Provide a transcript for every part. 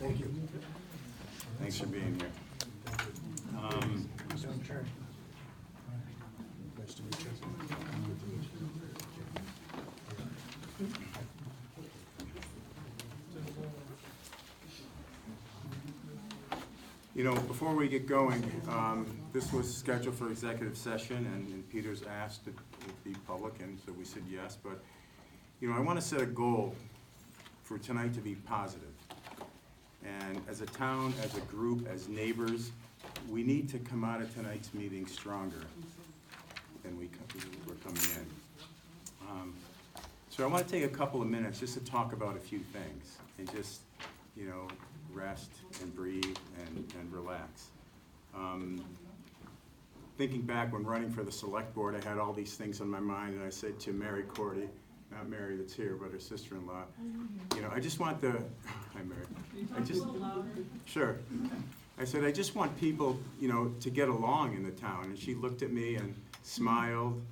Thank you. Thanks for being here. Nice to meet you. You know, before we get going, this was scheduled for executive session, and Peter's asked if it be public, and so we said yes. But, you know, I want to set a goal for tonight to be positive. And as a town, as a group, as neighbors, we need to come out of tonight's meeting stronger than we're coming in. So I want to take a couple of minutes just to talk about a few things and just, you know, rest and breathe and relax. Thinking back when running for the select board, I had all these things on my mind, and I said to Mary Cordy, not Mary that's here, but her sister-in-law, you know, I just want the, hi Mary, sure. I said, I just want people, you know, to get along in the town. And she looked at me and smiled,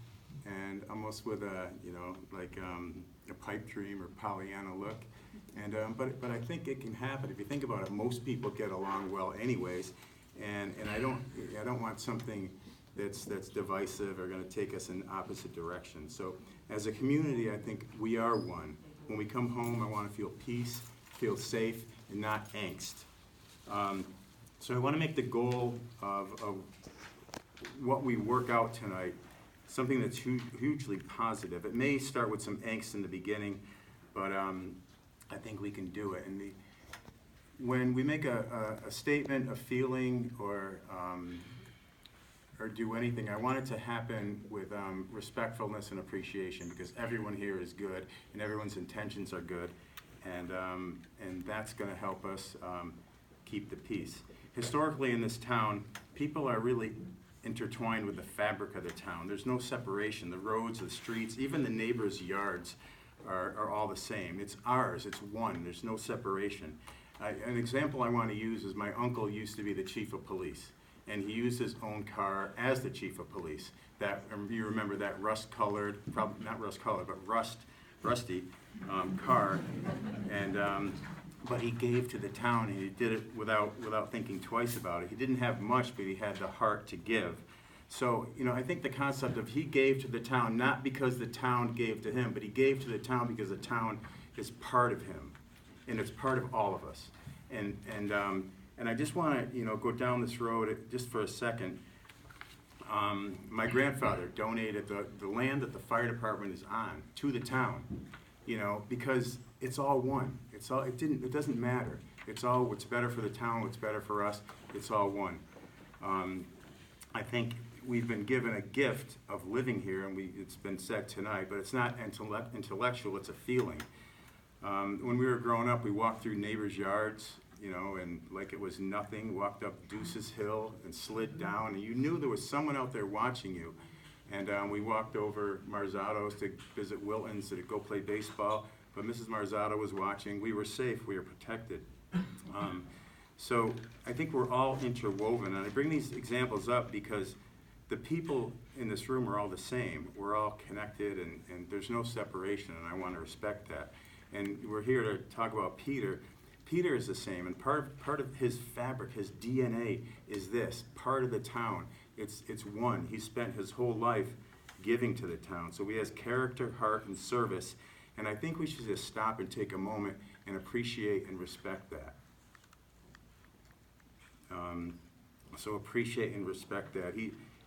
and almost with a, you know, like a pipe dream or Pollyanna look. And but I think it can happen. If you think about it, most people get along well anyways. And I don't want something that's divisive or going to take us in opposite directions. So as a community, I think we are one. When we come home, I want to feel peace, feel safe, and not angst. So I want to make the goal of what we work out tonight something that's hugely positive. It may start with some angst in the beginning, but I think we can do it. And when we make a statement, a feeling, or do anything, I want it to happen with respectfulness and appreciation, because everyone here is good and everyone's intentions are good, and that's going to help us keep the peace. Historically in this town, people are really intertwined with the fabric of the town. There's no separation. The roads, the streets, even the neighbors' yards are all the same. It's ours, it's one, there's no separation. An example I want to use is my uncle used to be the chief of police, and he used his own car as the chief of police. That, you remember that rust-colored, probably not rust-colored, but rusty car, and but he gave to the town, and he did it without thinking twice about it. He didn't have much, but he had the heart to give. So, you know, I think the concept of he gave to the town, not because the town gave to him, but he gave to the town because the town is part of him, and it's part of all of us. And I just want to, you know, go down this road just for a second. My grandfather donated the land that the fire department is on to the town, you know, because it's all one. It doesn't matter. It's all what's better for the town, what's better for us. It's all one. I think we've been given a gift of living here, and it's been said tonight, but it's not intellectual, it's a feeling. When we were growing up, we walked through neighbors' yards, you know, and like it was nothing, walked up Deuce's Hill and slid down, and you knew there was someone out there watching you. And we walked over Marzato's to visit Wilton's to go play baseball, but Mrs. Marzato was watching. We were safe, we were protected. So I think we're all interwoven, and I bring these examples up because the people in this room are all the same. We're all connected, and there's no separation, and I want to respect that. And we're here to talk about Peter. Peter is the same, and part of his fabric, his DNA is this, part of the town. It's one. He spent his whole life giving to the town. So he has character, heart, and service, and I think we should just stop and take a moment and appreciate and respect that. So appreciate and respect that.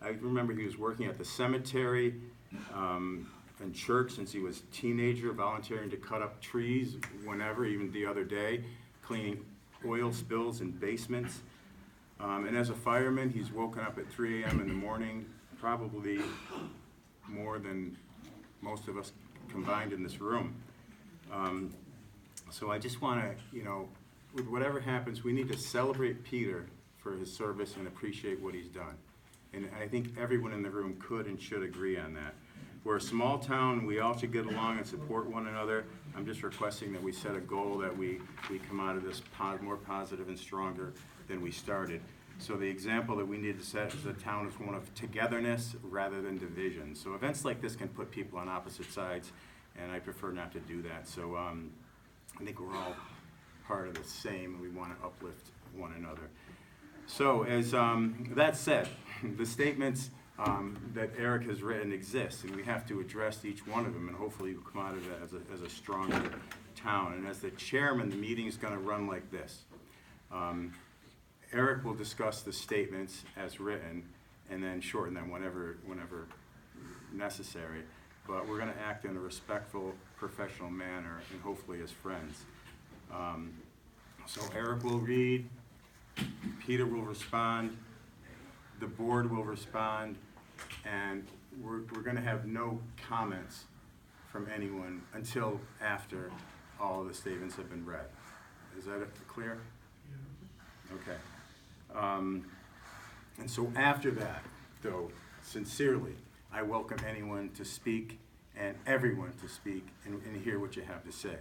I remember he was working at the cemetery and church since he was a teenager, volunteering to cut up trees whenever, even the other day, cleaning oil spills in basements. And as a fireman, he's woken up at 3 a.m. in the morning, probably more than most of us combined in this room. So I just want to, you know, with whatever happens, we need to celebrate Peter for his service and appreciate what he's done. And I think everyone in the room could and should agree on that. We're a small town, we all should get along and support one another. I'm just requesting that we set a goal that we come out of this more positive and stronger than we started. So the example that we need to set as a town is one of togetherness rather than division. So events like this can put people on opposite sides, and I prefer not to do that. So I think we're all part of the same, and we want to uplift one another. So as that said, the statements that Eric has written exist, and we have to address each one of them, and hopefully we'll come out of that as a stronger town. And as the chairman, the meeting is going to run like this. Eric will discuss the statements as written, and then shorten them whenever necessary. But we're going to act in a respectful, professional manner, and hopefully as friends. So Eric will read, Peter will respond, the board will respond, and we're going to have no comments from anyone until after all the statements have been read. Is that clear? Okay. And so after that, though, sincerely, I welcome anyone to speak and everyone to speak and hear what you have to say.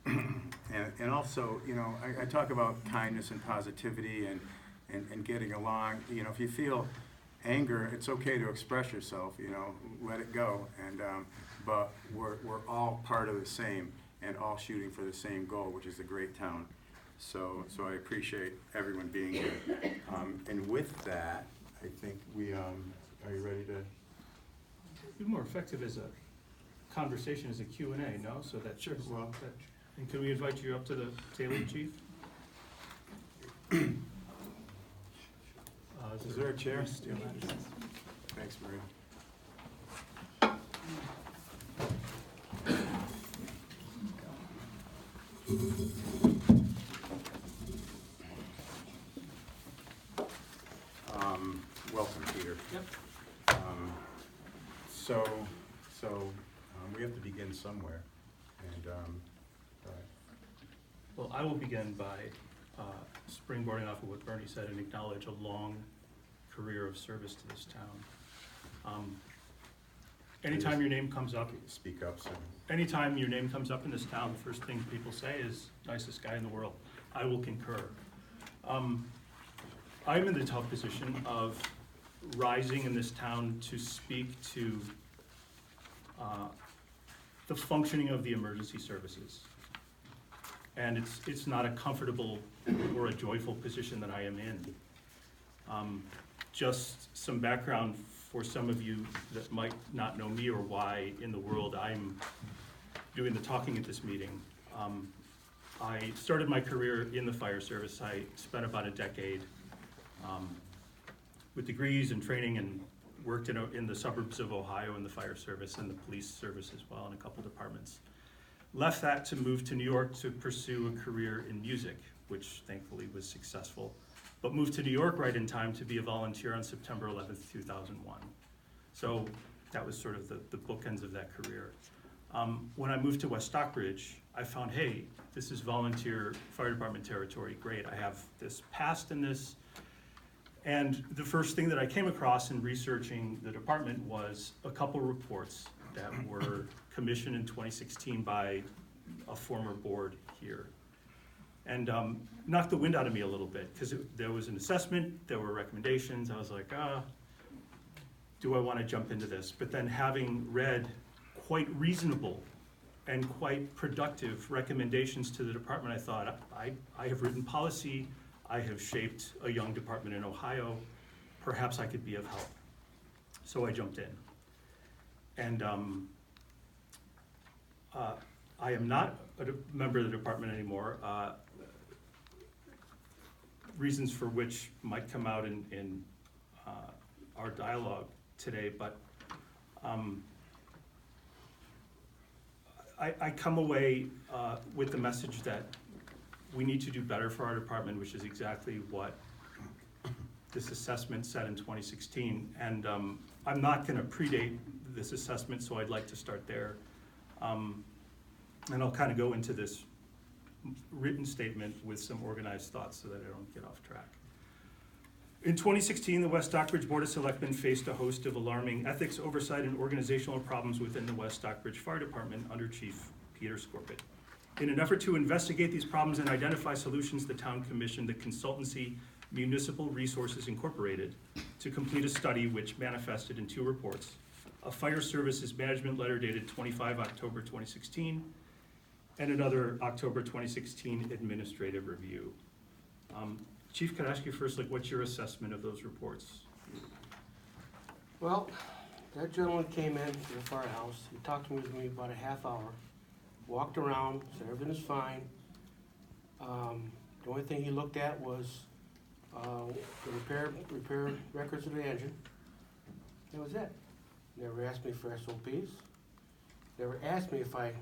And also, you know, I talk about kindness and positivity and getting along. You know, if you feel anger, it's okay to express yourself, you know, let it go. And but we're all part of the same and all shooting for the same goal, which is a great town. So I appreciate everyone being here. And with that, I think we, are you ready to? It'd be more effective as a conversation, as a Q&A, no? So that, Sure. Well, and can we invite you up to the table, Chief? is there a chair? Steal that. Thanks, Maria. Welcome, Peter. Yep. So we have to begin somewhere, and Well, I will begin by springboarding off of what Bernie said and acknowledge a long career of service to this town. Anytime your name comes up, speak up. So anytime your name comes up in this town, the first thing people say is, nicest guy in the world. I will concur. I'm in the tough position of rising in this town to speak to the functioning of the emergency services. And it's not a comfortable or a joyful position that I am in. Just some background for some of you that might not know me or why in the world I'm doing the talking at this meeting. I started my career in the fire service. I spent about a decade with degrees and training, and worked in the suburbs of Ohio in the fire service and the police service as well in a couple departments. Left that to move to New York to pursue a career in music, which thankfully was successful, but moved to New York right in time to be a volunteer on September 11th, 2001. So that was sort of the bookends of that career. When I moved to West Stockbridge, I found, hey, this is volunteer fire department territory, great. I have this past in this. And the first thing that I came across in researching the department was a couple reports that were commissioned in 2016 by a former board here. And knocked the wind out of me a little bit, because there was an assessment, there were recommendations. I was like, do I want to jump into this? But then having read quite reasonable and quite productive recommendations to the department, I thought, I have written policy, I have shaped a young department in Ohio, perhaps I could be of help. So I jumped in. And I am not a member of the department anymore, reasons for which might come out in our dialogue today, but I come away with the message that we need to do better for our department, which is exactly what this assessment said in 2016. And I'm not gonna predate this assessment, so I'd like to start there. And I'll kind of go into this written statement with some organized thoughts so that I don't get off track. In 2016, the West Stockbridge Board of Selectmen faced a host of alarming ethics, oversight, and organizational problems within the West Stockbridge Fire Department under Chief Peter Scorpitt. In an effort to investigate these problems and identify solutions, the town commissioned the consultancy Municipal Resources Incorporated to complete a study which manifested in 2 reports: a fire services management letter dated 25 October 2016 and another October 2016 administrative review. Chief, could I ask you first, like, what's your assessment of those reports? Well, that gentleman came in to the firehouse, he talked to me about a half hour, walked around, said everything is fine. The only thing he looked at was, the repair records of the engine. That was it. Never asked me for SOPs, never asked me if I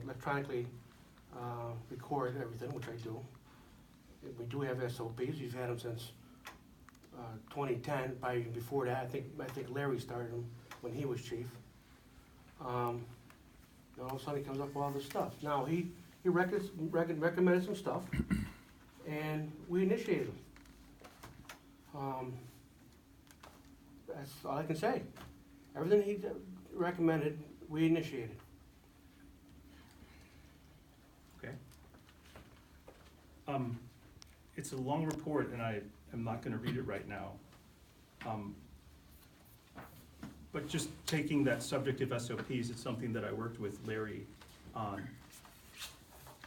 electronically record everything, which I do. We do have SOPs, we've had them since 2010, probably even before that. I think Larry started them when he was chief. All of a sudden he comes up with all this stuff. Now, he recommended some stuff, and we initiated them. That's all I can say. Everything he recommended, we initiated. Okay. It's a long report, and I am not gonna read it right now. But just taking that subject of SOPs, it's something that I worked with Larry on.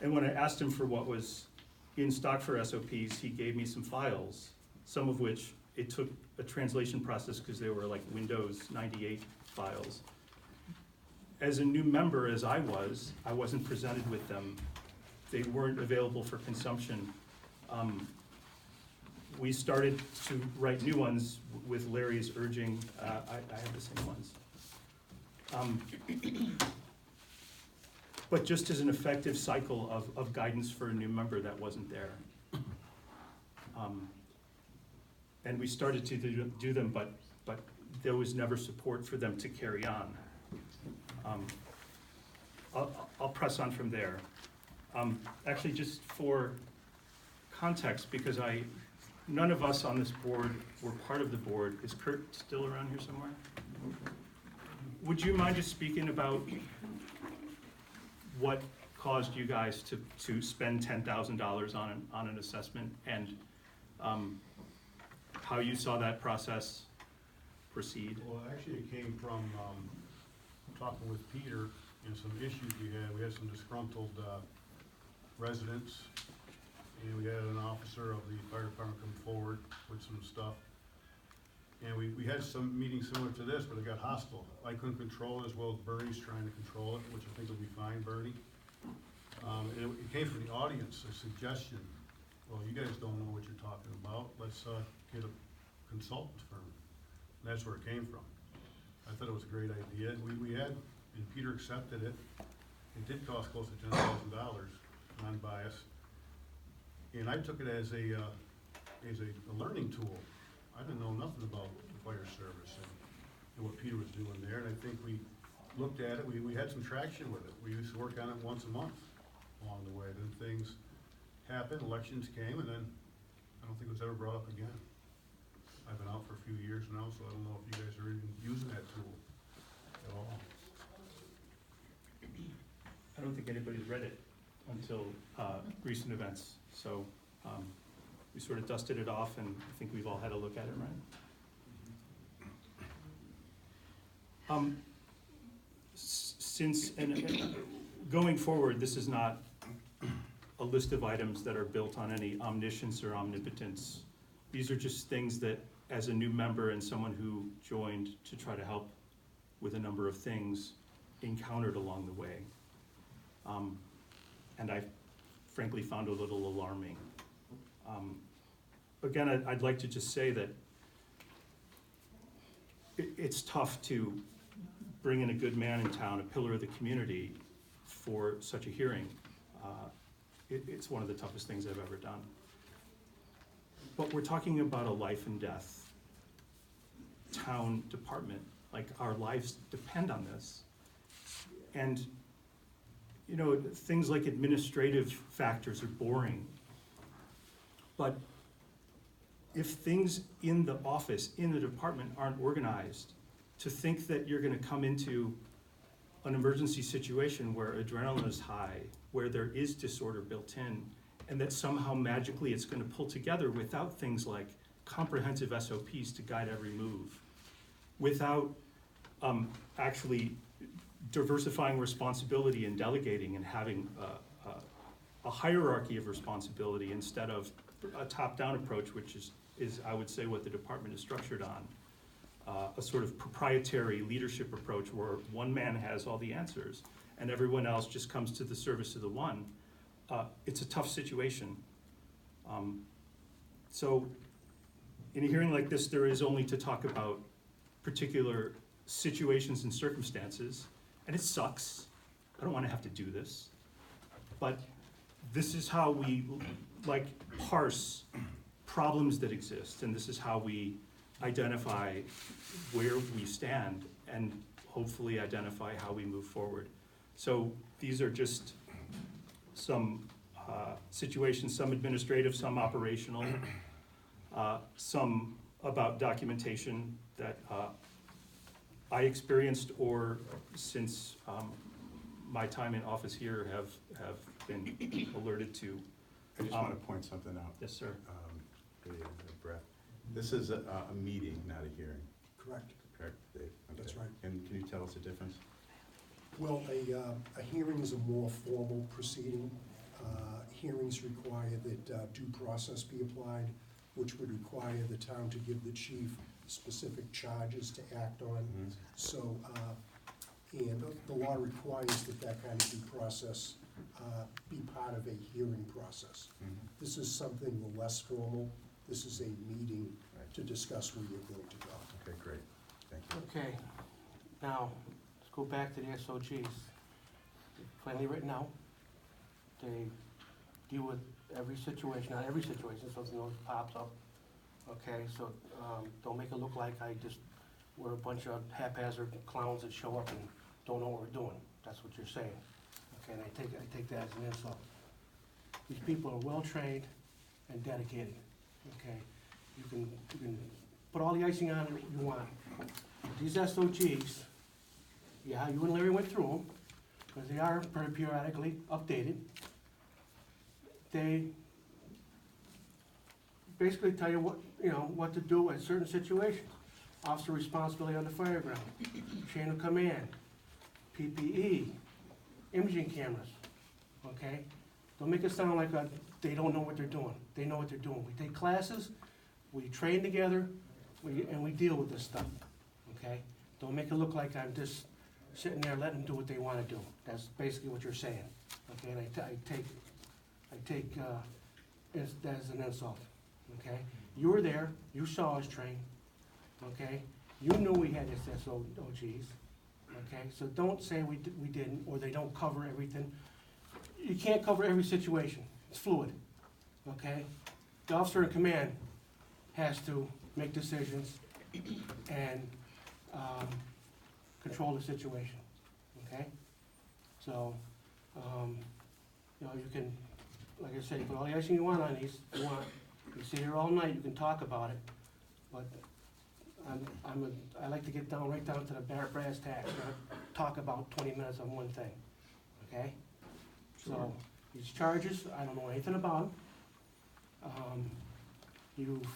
And when I asked him for what was in stock for SOPs, he gave me some files, some of which it took a translation process because they were like Windows 98 files. As a new member, as I wasn't presented with them. They weren't available for consumption. We started to write new ones with Larry's urging. I have the same ones. But just as an effective cycle of guidance for a new member that wasn't there. And we started to do them, but there was never support for them to carry on. I'll press on from there. Actually, just for context, because none of us on this board were part of the board. Is Kurt still around here somewhere? Would you mind just speaking about what caused you guys to spend $10,000 on an assessment, and how you saw that process proceed? Well, actually, it came from talking with Peter and some issues we had. We had some disgruntled residents, and we had an officer of the fire department come forward with some stuff. And we had some meetings similar to this, but it got hostile. I couldn't control it, as well as Bernie's trying to control it, which I think will be fine, Bernie. And it came from the audience, a suggestion. Well, you guys don't know what you're talking about. Let's get a consultant firm. And that's where it came from. I thought it was a great idea. We had, and Peter accepted it. It did cost close to $10,000, non-biased. And I took it as a learning tool. I didn't know nothing about the fire service and what Peter was doing there, and I think we looked at it, we had some traction with it. We used to work on it once a month along the way. Then things happened, elections came, and then I don't think it was ever brought up again. I've been out for a few years now, so I don't know if you guys are even using that tool at all. I don't think anybody's read it until recent events, so we sort of dusted it off, and I think we've all had a look at it, right? Since, and going forward, this is not a list of items that are built on any omniscience or omnipotence. These are just things that, as a new member and someone who joined to try to help with a number of things, encountered along the way. And I frankly found a little alarming. Again, I'd like to just say that it's tough to bring in a good man in town, a pillar of the community, for such a hearing. It's one of the toughest things I've ever done. But we're talking about a life and death town department. Like, our lives depend on this. And, you know, things like administrative factors are boring. But if things in the office, in the department, aren't organized, to think that you're gonna come into an emergency situation where adrenaline is high, where there is disorder built in, and that somehow magically it's gonna pull together without things like comprehensive SOPs to guide every move, without actually diversifying responsibility and delegating and having a hierarchy of responsibility instead of a top-down approach, which is I would say what the department is structured on. A sort of proprietary leadership approach where one man has all the answers and everyone else just comes to the service of the one. It's a tough situation. So in a hearing like this, there is only to talk about particular situations and circumstances, and it sucks. I don't want to have to do this, but this is how we parse problems that exist, and this is how we identify where we stand and hopefully identify how we move forward. So these are just some situations, some administrative, some operational, some about documentation that I experienced or since my time in office here have been alerted to. I just want to point something out. Yes, sir. Really, Brett. This is a meeting, not a hearing. Correct. Correct, Dave? Okay. That's right. And can you tell us the difference? Well, a hearing is a more formal proceeding. Hearings require that due process be applied, which would require the town to give the chief specific charges to act on. Mhm. So, and the law requires that kind of due process be part of a hearing process. Mhm. This is something less formal. This is a meeting Right. to discuss where you're going to go. Okay, great. Thank you. Okay, now, let's go back to the SOGs. Plainly written out, they deal with every situation, not every situation, something else pops up. Okay, so, don't make it look like we're a bunch of haphazard clowns that show up and don't know what we're doing. That's what you're saying. Okay, and I take that as an insult. These people are well-trained and dedicated, okay? You can put all the icing on it you want. These SOGs, yeah, you and Larry went through them, because they are periodically updated. They basically tell you what to do in certain situations. Officer responsibility on the fire ground, chain of command, PPE, imaging cameras, okay? Don't make it sound like they don't know what they're doing. They know what they're doing. We take classes, we train together, and we deal with this stuff, okay? Don't make it look like I'm just sitting there letting them do what they wanna do. That's basically what you're saying, okay? And I take that as an insult, okay? You were there, you saw us train, okay? You knew we had SOGs, okay? So don't say we didn't, or they don't cover everything. You can't cover every situation, it's fluid, okay? The officer in command has to make decisions and control the situation, okay? So, you can, like I said, you put all the icing you want on these. You sit here all night, you can talk about it, but I like to get right down to the brass tacks, not talk about 20 minutes on one thing, okay? So, these charges, I don't know anything about them. You've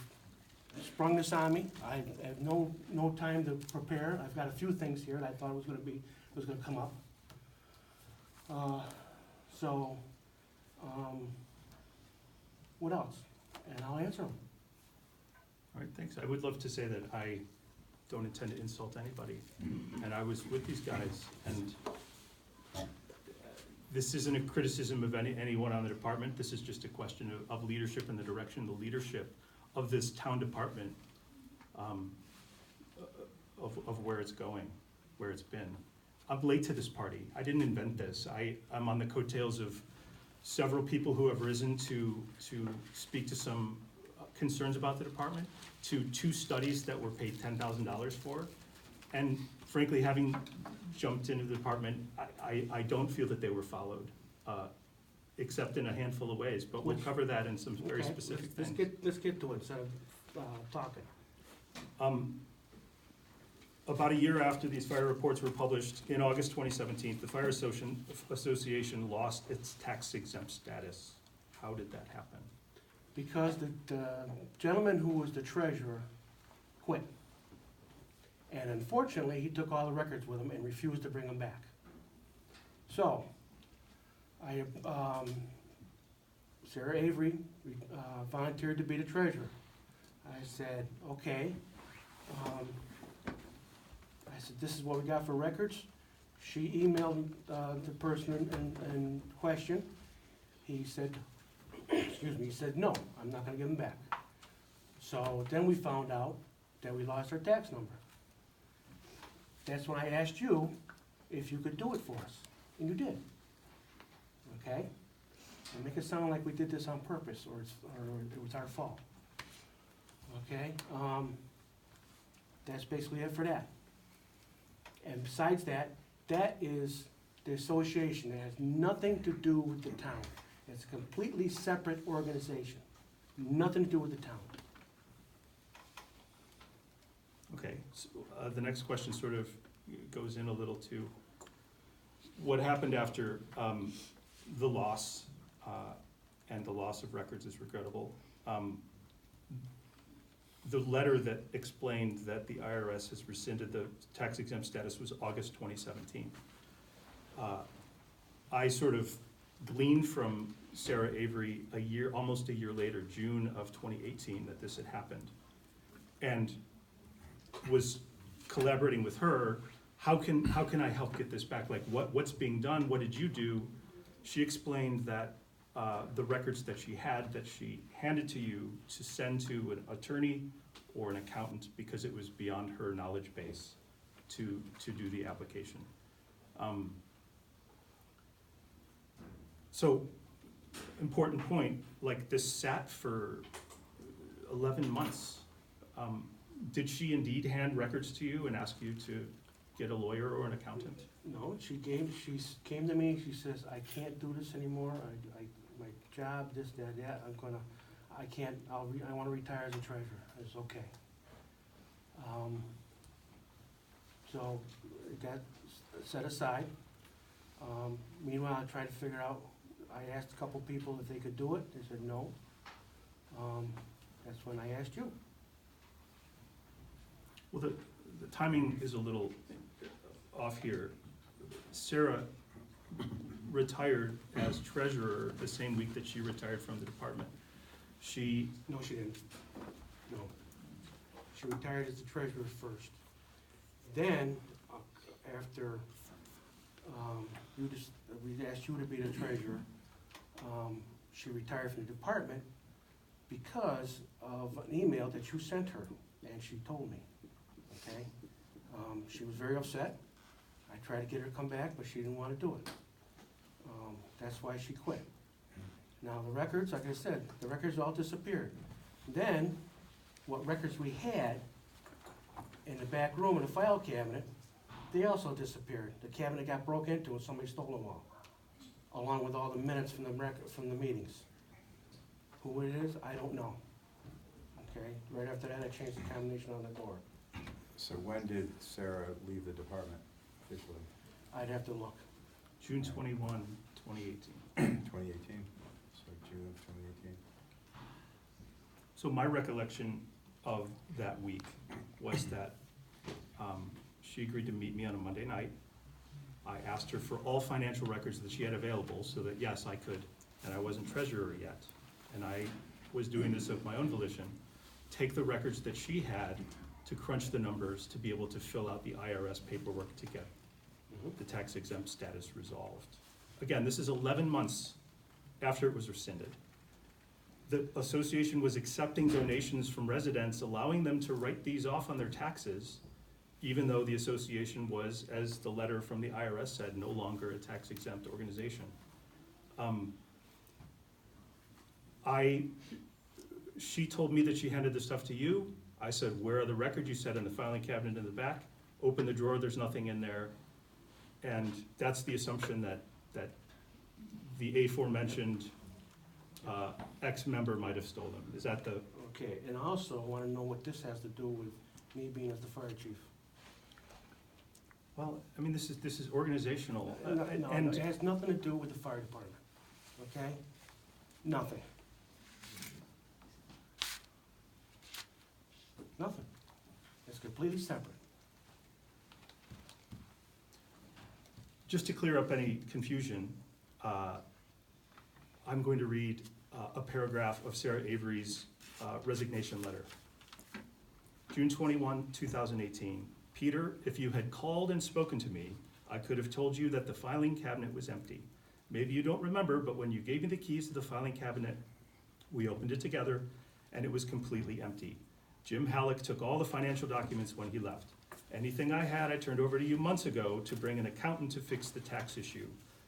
sprung this on me. I have no time to prepare. I've got a few things here that I thought was gonna come up. What else? And I'll answer them. All right, thanks. I would love to say that I don't intend to insult anybody, and I was with these guys, and this isn't a criticism of anyone on the department. This is just a question of leadership and the direction, the leadership of this town department, of where it's going, where it's been. I'm late to this party. I didn't invent this. I'm on the coattails of several people who have risen to speak to some concerns about the department, to 2 studies that were paid $10,000 for. And frankly, having jumped into the department, I don't feel that they were followed, except in a handful of ways, but we'll cover that in some very Okay, specific let's things. Let's get to it instead of talking. About a year after these fire reports were published, in August 2017, the Fire Association lost its tax exempt status. How did that happen? Because the gentleman who was the treasurer quit. And unfortunately, he took all the records with him and refused to bring them back. So, Sarah Avery volunteered to be the treasurer. I said, okay. I said, this is what we got for records. She emailed the person in question. He said, excuse me, he said, no, I'm not gonna give them back. So then we found out that we lost our tax number. That's when I asked you if you could do it for us, and you did. Okay? And make it sound like we did this on purpose, or it was our fault. Okay? That's basically it for that. And besides that, that is the association. It has nothing to do with the town. It's a completely separate organization. Nothing to do with the town. Okay, so, the next question sort of goes in a little to what happened after, the loss, and the loss of records is regrettable. The letter that explained that the IRS has rescinded the tax exempt status was August 2017. I sort of gleaned from Sarah Avery almost a year later, June of 2018, that this had happened. And was collaborating with her, how can I help get this back? Like, what's being done? What did you do? She explained that the records that she had, that she handed to you to send to an attorney or an accountant, because it was beyond her knowledge base to do the application. So, important point, like, this sat for 11 months. Did she indeed hand records to you and ask you to get a lawyer or an accountant? No, she came to me, she says, I can't do this anymore, my job, this, that, I wanna retire as a treasurer. It's okay. So, it got set aside. Meanwhile, I tried to figure out, I asked a couple people if they could do it, they said no. That's when I asked you. Well, the timing is a little off here. Sarah retired as treasurer the same week that she retired from the department. No, she didn't. No. She retired as the treasurer first. Then, after we asked you to be the treasurer, she retired from the department because of an email that you sent her, and she told me, okay? She was very upset. I tried to get her to come back, but she didn't want to do it. That's why she quit. Now, the records, like I said, the records all disappeared. Then, what records we had in the back room in the file cabinet, they also disappeared. The cabinet got broke into and somebody stole them all, along with all the minutes from the meetings. Who it is, I don't know. Okay, right after that, I changed the combination on the door. So when did Sarah leave the department officially? I'd have to look. June 21, 2018. 2018, so June of 2018. So my recollection of that week was that she agreed to meet me on a Monday night. I asked her for all financial records that she had available so that, yes, I could, and I wasn't treasurer yet, and I was doing this of my own volition, take the records that she had to crunch the numbers to be able to fill out the IRS paperwork to get the tax exempt status resolved. Again, this is 11 months after it was rescinded. The association was accepting donations from residents, allowing them to write these off on their taxes, even though the association was, as the letter from the IRS said, no longer a tax exempt organization. She told me that she handed the stuff to you. I said, where are the records? You said in the filing cabinet in the back. Open the drawer, there's nothing in there. And that's the assumption that the aforementioned ex-member might have stolen. Is that the? Okay, and also, I wanna know what this has to do with me being as the fire chief. Well, I mean, this is organizational. No, and it has nothing to do with the fire department, okay? Nothing. Nothing. It's completely separate. Just to clear up any confusion, I'm going to read a paragraph of Sarah Avery's resignation letter. June 21, 2018. Peter, if you had called and spoken to me, I could have told you that the filing cabinet was empty. Maybe you don't remember, but when you gave me the keys to the filing cabinet, we opened it together and it was completely empty. Jim Halleck took all the financial documents when he left. Anything I had, I turned over to you months ago to bring an accountant to fix the tax issue.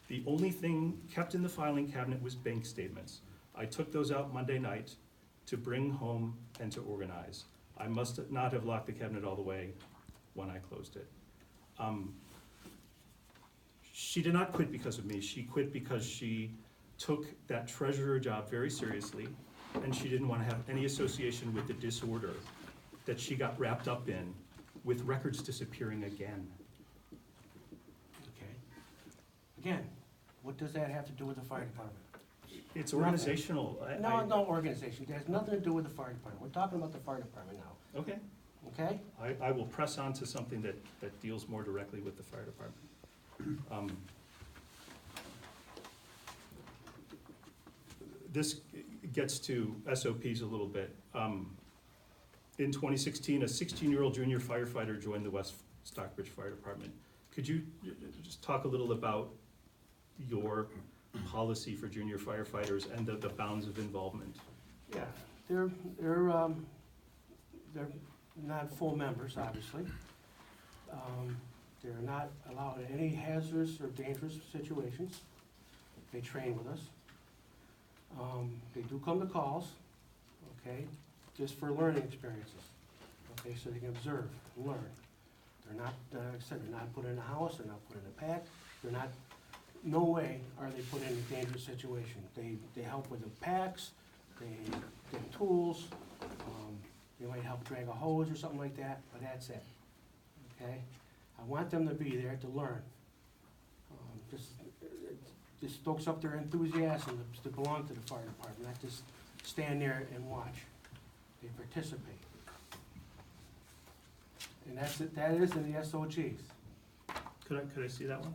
The only thing kept in the filing cabinet was bank statements. I took those out Monday night to bring home and to organize. I must not have locked the cabinet all the way when I closed it. She did not quit because of me. She quit because she took that treasurer job very seriously, and she didn't want to have any association with the disorder that she got wrapped up in, with records disappearing again. Okay. Again, what does that have to do with the fire department? It's organizational. No organization. It has nothing to do with the fire department. We're talking about the fire department now, Okay, okay? I will press on to something that deals more directly with the fire department. This gets to SOPs a little bit. In 2016, a 16-year-old junior firefighter joined the West Stockbridge Fire Department. Could you just talk a little about your policy for junior firefighters and the bounds of involvement? Yeah, they're not full members, obviously. They're not allowed in any hazardous or dangerous situations. They train with us. They do come to calls, okay, just for learning experiences, okay, so they can observe and learn. They're not, like I said, they're not put in a house, they're not put in a pack, they're not, no way are they put in a dangerous situation. They help with the packs, they get tools, they might help drag a hose or something like that, but that's it, okay? I want them to be there to learn. Just stokes up their enthusiasm to belong to the fire department, not just stand there and watch. They participate. And that is in the SOGs. Could I see that one?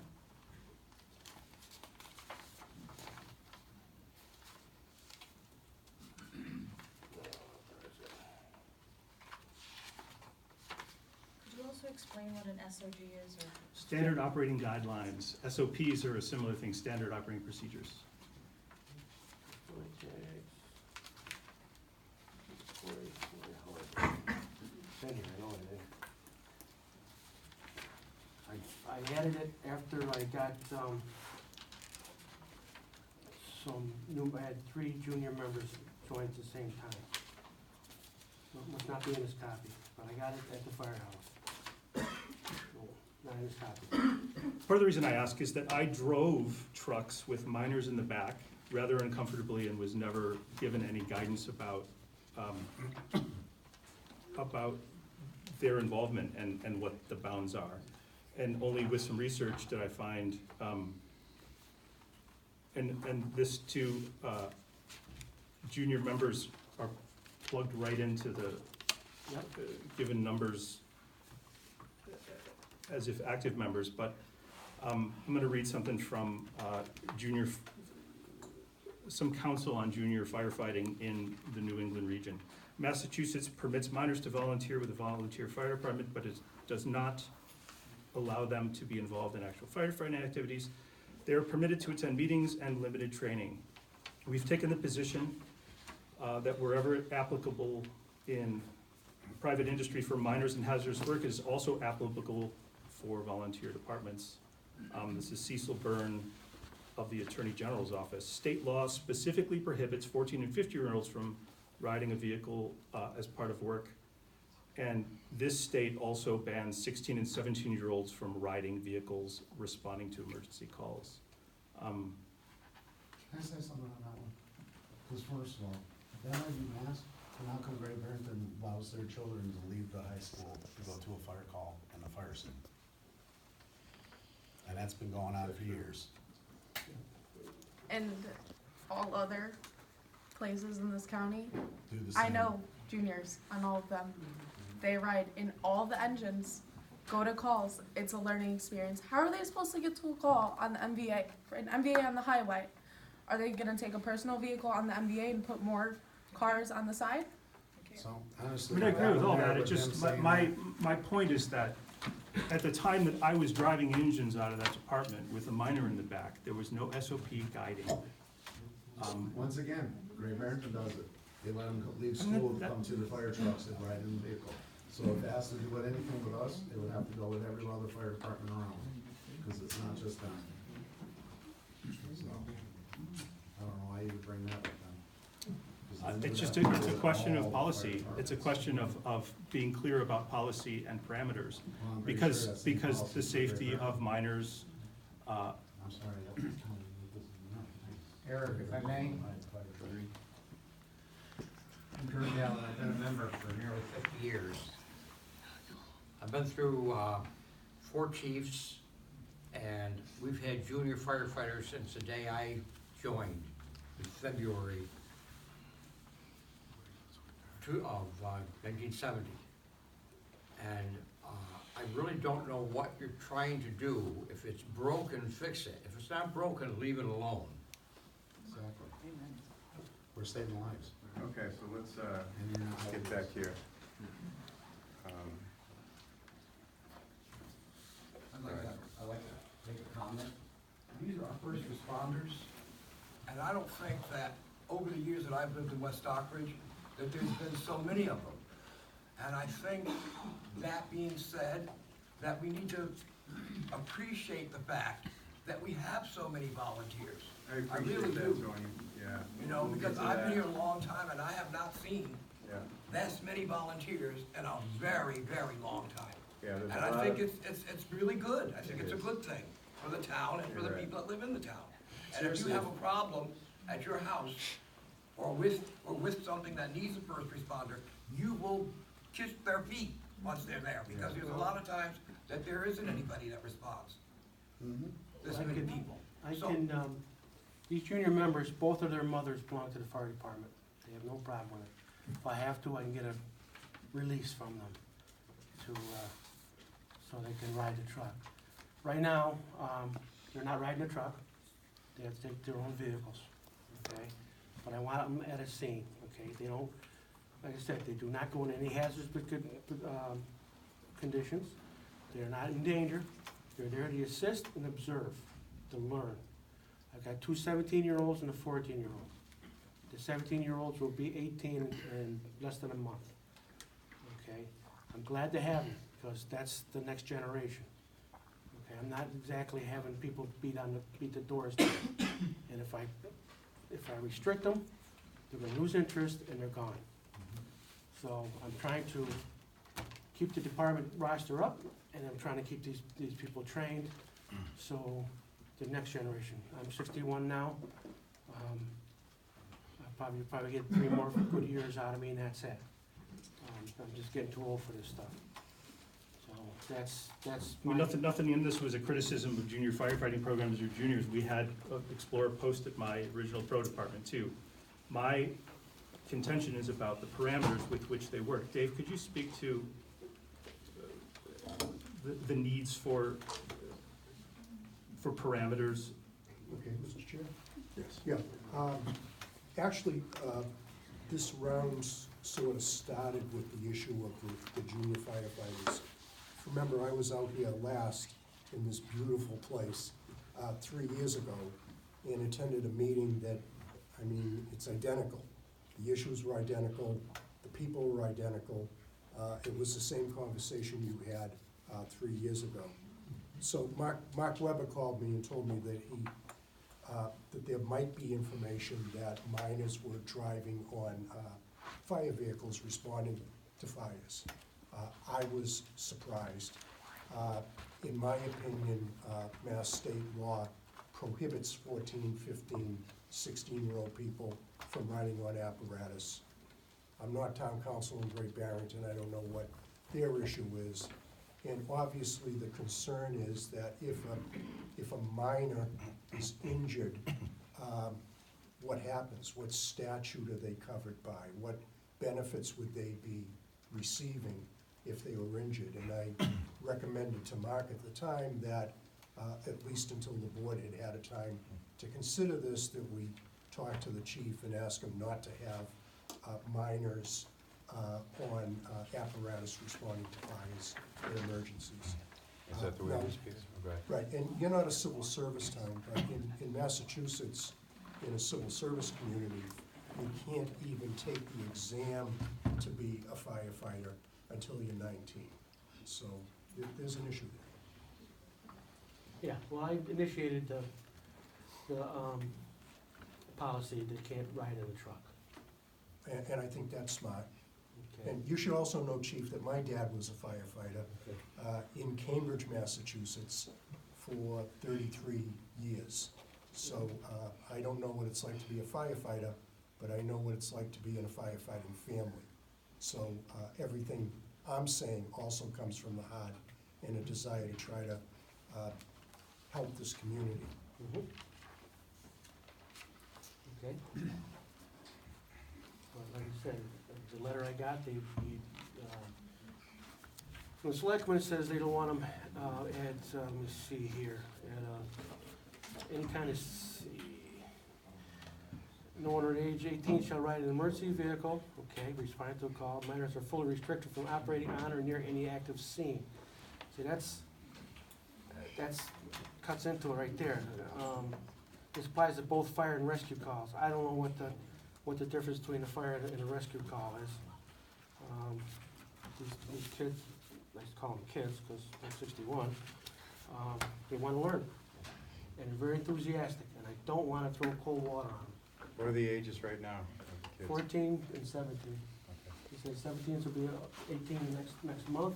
Could you also explain what an SOG is, or? Standard operating guidelines. SOPs are a similar thing, standard operating procedures. Been here, I know it is. I added it after I got, I had 3 junior members join at the same time. So it must not be in this copy, but I got it at the firehouse. So, not in this copy. Part of the reason I ask is that I drove trucks with minors in the back rather uncomfortably and was never given any guidance about their involvement and what the bounds are. And only with some research did I find, and this too, junior members are plugged right into the given numbers as if active members, but I'm gonna read something from some counsel on junior firefighting in the New England region. Massachusetts permits minors to volunteer with the volunteer fire department, but it does not allow them to be involved in actual firefighting activities. They are permitted to attend meetings and limited training. We've taken the position that wherever applicable in private industry for minors and hazardous work is also applicable for volunteer departments. This is Cecil Byrne of the Attorney General's office. State law specifically prohibits 14 and 15-year-olds from riding a vehicle as part of work. And this state also bans 16 and 17-year-olds from riding vehicles responding to emergency calls. Can I say something on that one? Because first of all, that might be masked, and how come Great Barrington allows their children to leave the high school to go to a fire call and a fire scene? And that's been going on for years. And all other places in this county? Do the same. I know juniors on all of them. They ride in all the engines go to calls. It's a learning experience. How are they supposed to get to a call on the MVA, for an MVA on the highway? Are they gonna take a personal vehicle on the MVA and put more cars on the side? So I honestly. mean, I agree with all I'm there that, it with them just, saying my point is that at the time that I was driving engines out of that department with a minor in the back, there was no SOP guiding. Once again, Great Barrington does it. They let them leave I mean, school, that- come to the fire trucks and ride in the vehicle. So if it has to do with anything with us, it would have to go with every other fire department around, because it's not just them. So, I don't know why you would bring that up then. 'Cause they It's would just, have to it's go a with question all of the fire policy, it's a departments. question of being clear about policy and parameters. Well, I'm pretty sure Because, that's the because policy the for safety Great of Barrington. minors, I'm sorry. Eric, if I may, I'm Drew Dell, and I've been a member for nearly 50 years. I've been through 4 chiefs, and we've had junior firefighters since the day I joined in February of 1970. And I really don't know what you're trying to do. If it's broken, fix it. If it's not broken, leave it alone. Exactly. We're saving lives. Okay, so let's And you're not get back here. Um, I'd like to make a comment. These are our first responders, and I don't think that over the years that I've lived in West Stockbridge, that there's been so many of them. And I think, that being said, that we need to appreciate the fact that we have so many volunteers. I really appreciate that, do. Tony, yeah. You know, We'll get because to I've been that. here a long time and I have not seen Yeah, this many volunteers in a very, very long time. yeah, there's And a I lot think of, it's really good. I think It it's a is. good thing for the town and for the You're right. people that live in the town. And if you Seriously. have a problem at your house or with something that needs a first responder, you will kiss their feet once they're there, because there's a lot of times that there isn't anybody that responds. There's I many can- people. I So- can, these junior members, both of their mothers belong to the fire department. They have no problem with it. If I have to, I can get a release from them to, so they can ride the truck. Right now, they're not riding the truck. They have to take their own vehicles, okay? But I want them at a scene, okay? They don't, like I said, they do not go in any hazardous conditions. They're not in danger. They're there to assist and observe, to learn. I've got 2 17-year-olds and a 14-year-old. The 17-year-olds will be 18 in less than a month, okay? I'm glad to have them, because that's the next generation. Okay, I'm not exactly having people beat the doors down. And if I restrict them, they're gonna lose interest and they're gone. So I'm trying to keep the department roster up, and I'm trying to keep these people trained, so the next generation. I'm 61 now. I'll probably get 3 more good years out of me, and that's it. I'm just getting too old for this stuff. So that's I mean, nothing in this was a criticism of junior firefighting programs or juniors. We had Explorer post at my original pro department too. My contention is about the parameters with which they work. Dave, could you speak to the needs for parameters? Okay, Mr. Chair? yes. Yeah, actually, this round sort of started with the issue of the junior firefighters. Remember, I was out here last in this beautiful place 3 years ago and attended a meeting that, I mean, it's identical. The issues were identical, the people were identical. It was the same conversation you had 3 years ago. So Mark Weber called me and told me that that there might be information that minors were driving on fire vehicles responding to fires. I was surprised. In my opinion, Mass state law prohibits 14, 15, 16-year-old people from riding on apparatus. I'm not town council in Great Barrington, I don't know what their issue is. And obviously, the concern is that if a minor is injured, what happens? What statute are they covered by? What benefits would they be receiving if they were injured. And I recommended to Mark at the time that, at least until the board had had a time to consider this, that we talk to the chief and ask him not to have minors on apparatus responding to fires and emergencies. Is that the way Now, this piece? Okay. Right, and you're not a civil service town, but in Massachusetts, in a civil service community, you can't even take the exam to be a firefighter until you're 19. So there's an issue there. Yeah, well, I initiated the policy that can't ride in a truck. And I think that's smart. Okay. And you should also know, Chief, that my dad was a firefighter in Cambridge, Massachusetts, for 33 years. So I don't know what it's like to be a firefighter, but I know what it's like to be in a firefighting family. So everything I'm saying also comes from the heart and a desire to try to help this community. Mhm. Okay. Well, like I said, the letter I got, from the selectmen says they don't want them at, let me see here, at any kind of, no one under age 18 shall ride an emergency vehicle, okay, respond to a call. Minors are fully restricted from operating on or near any active scene. See, that's cuts into it right there. This applies to both fire and rescue calls. I don't know what the difference between a fire and a rescue call is. These kids, I used to call them kids because I'm 61, they want to learn. And they're very enthusiastic, and I don't want to throw cold water on them. What are the ages right now of the kids? 14 and 17. Okay. He said 17 will be 18 next month.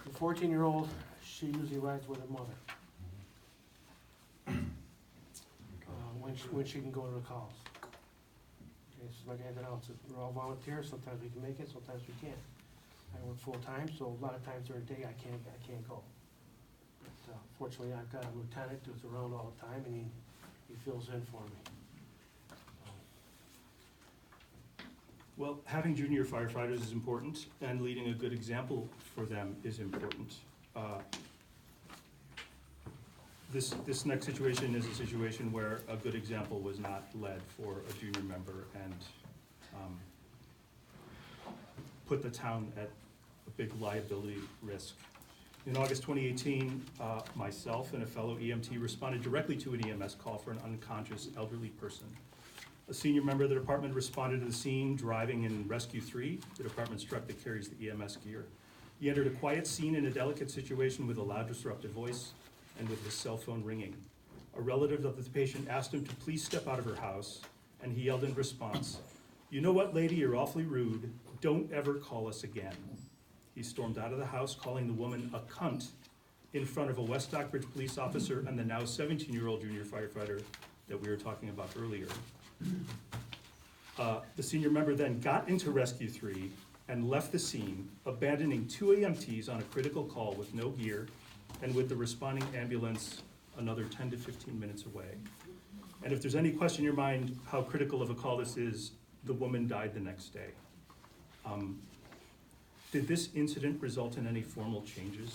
The 14-year-old, she usually rides with her mother. When she can go to the calls. Okay, so like anything else, we're all volunteers, sometimes we can make it, sometimes we can't. I work full-time, so a lot of times during the day I can't go. But fortunately, I've got a lieutenant who's around all the time, and he fills in for me. Well, having junior firefighters is important, and leading a good example for them is important. This next situation is a situation where a good example was not led for a junior member and put the town at a big liability risk. In August 2018, myself and a fellow EMT responded directly to an EMS call for an unconscious elderly person. A senior member of the department responded to the scene driving in Rescue 3, the department's truck that carries the EMS gear. He entered a quiet scene in a delicate situation with a loud, disruptive voice and with his cell phone ringing. A relative of the patient asked him to please step out of her house, and he yelled in response, "You know what, lady, you're awfully rude. Don't ever call us again." He stormed out of the house, calling the woman a cunt in front of a West Stockbridge police officer and the now 17-year-old junior firefighter that we were talking about earlier. The senior member then got into Rescue 3 and left the scene, abandoning 2 EMTs on a critical call with no gear and with the responding ambulance another 10 to 15 minutes away. And if there's any question in your mind how critical of a call this is, the woman died the next day. Did this incident result in any formal changes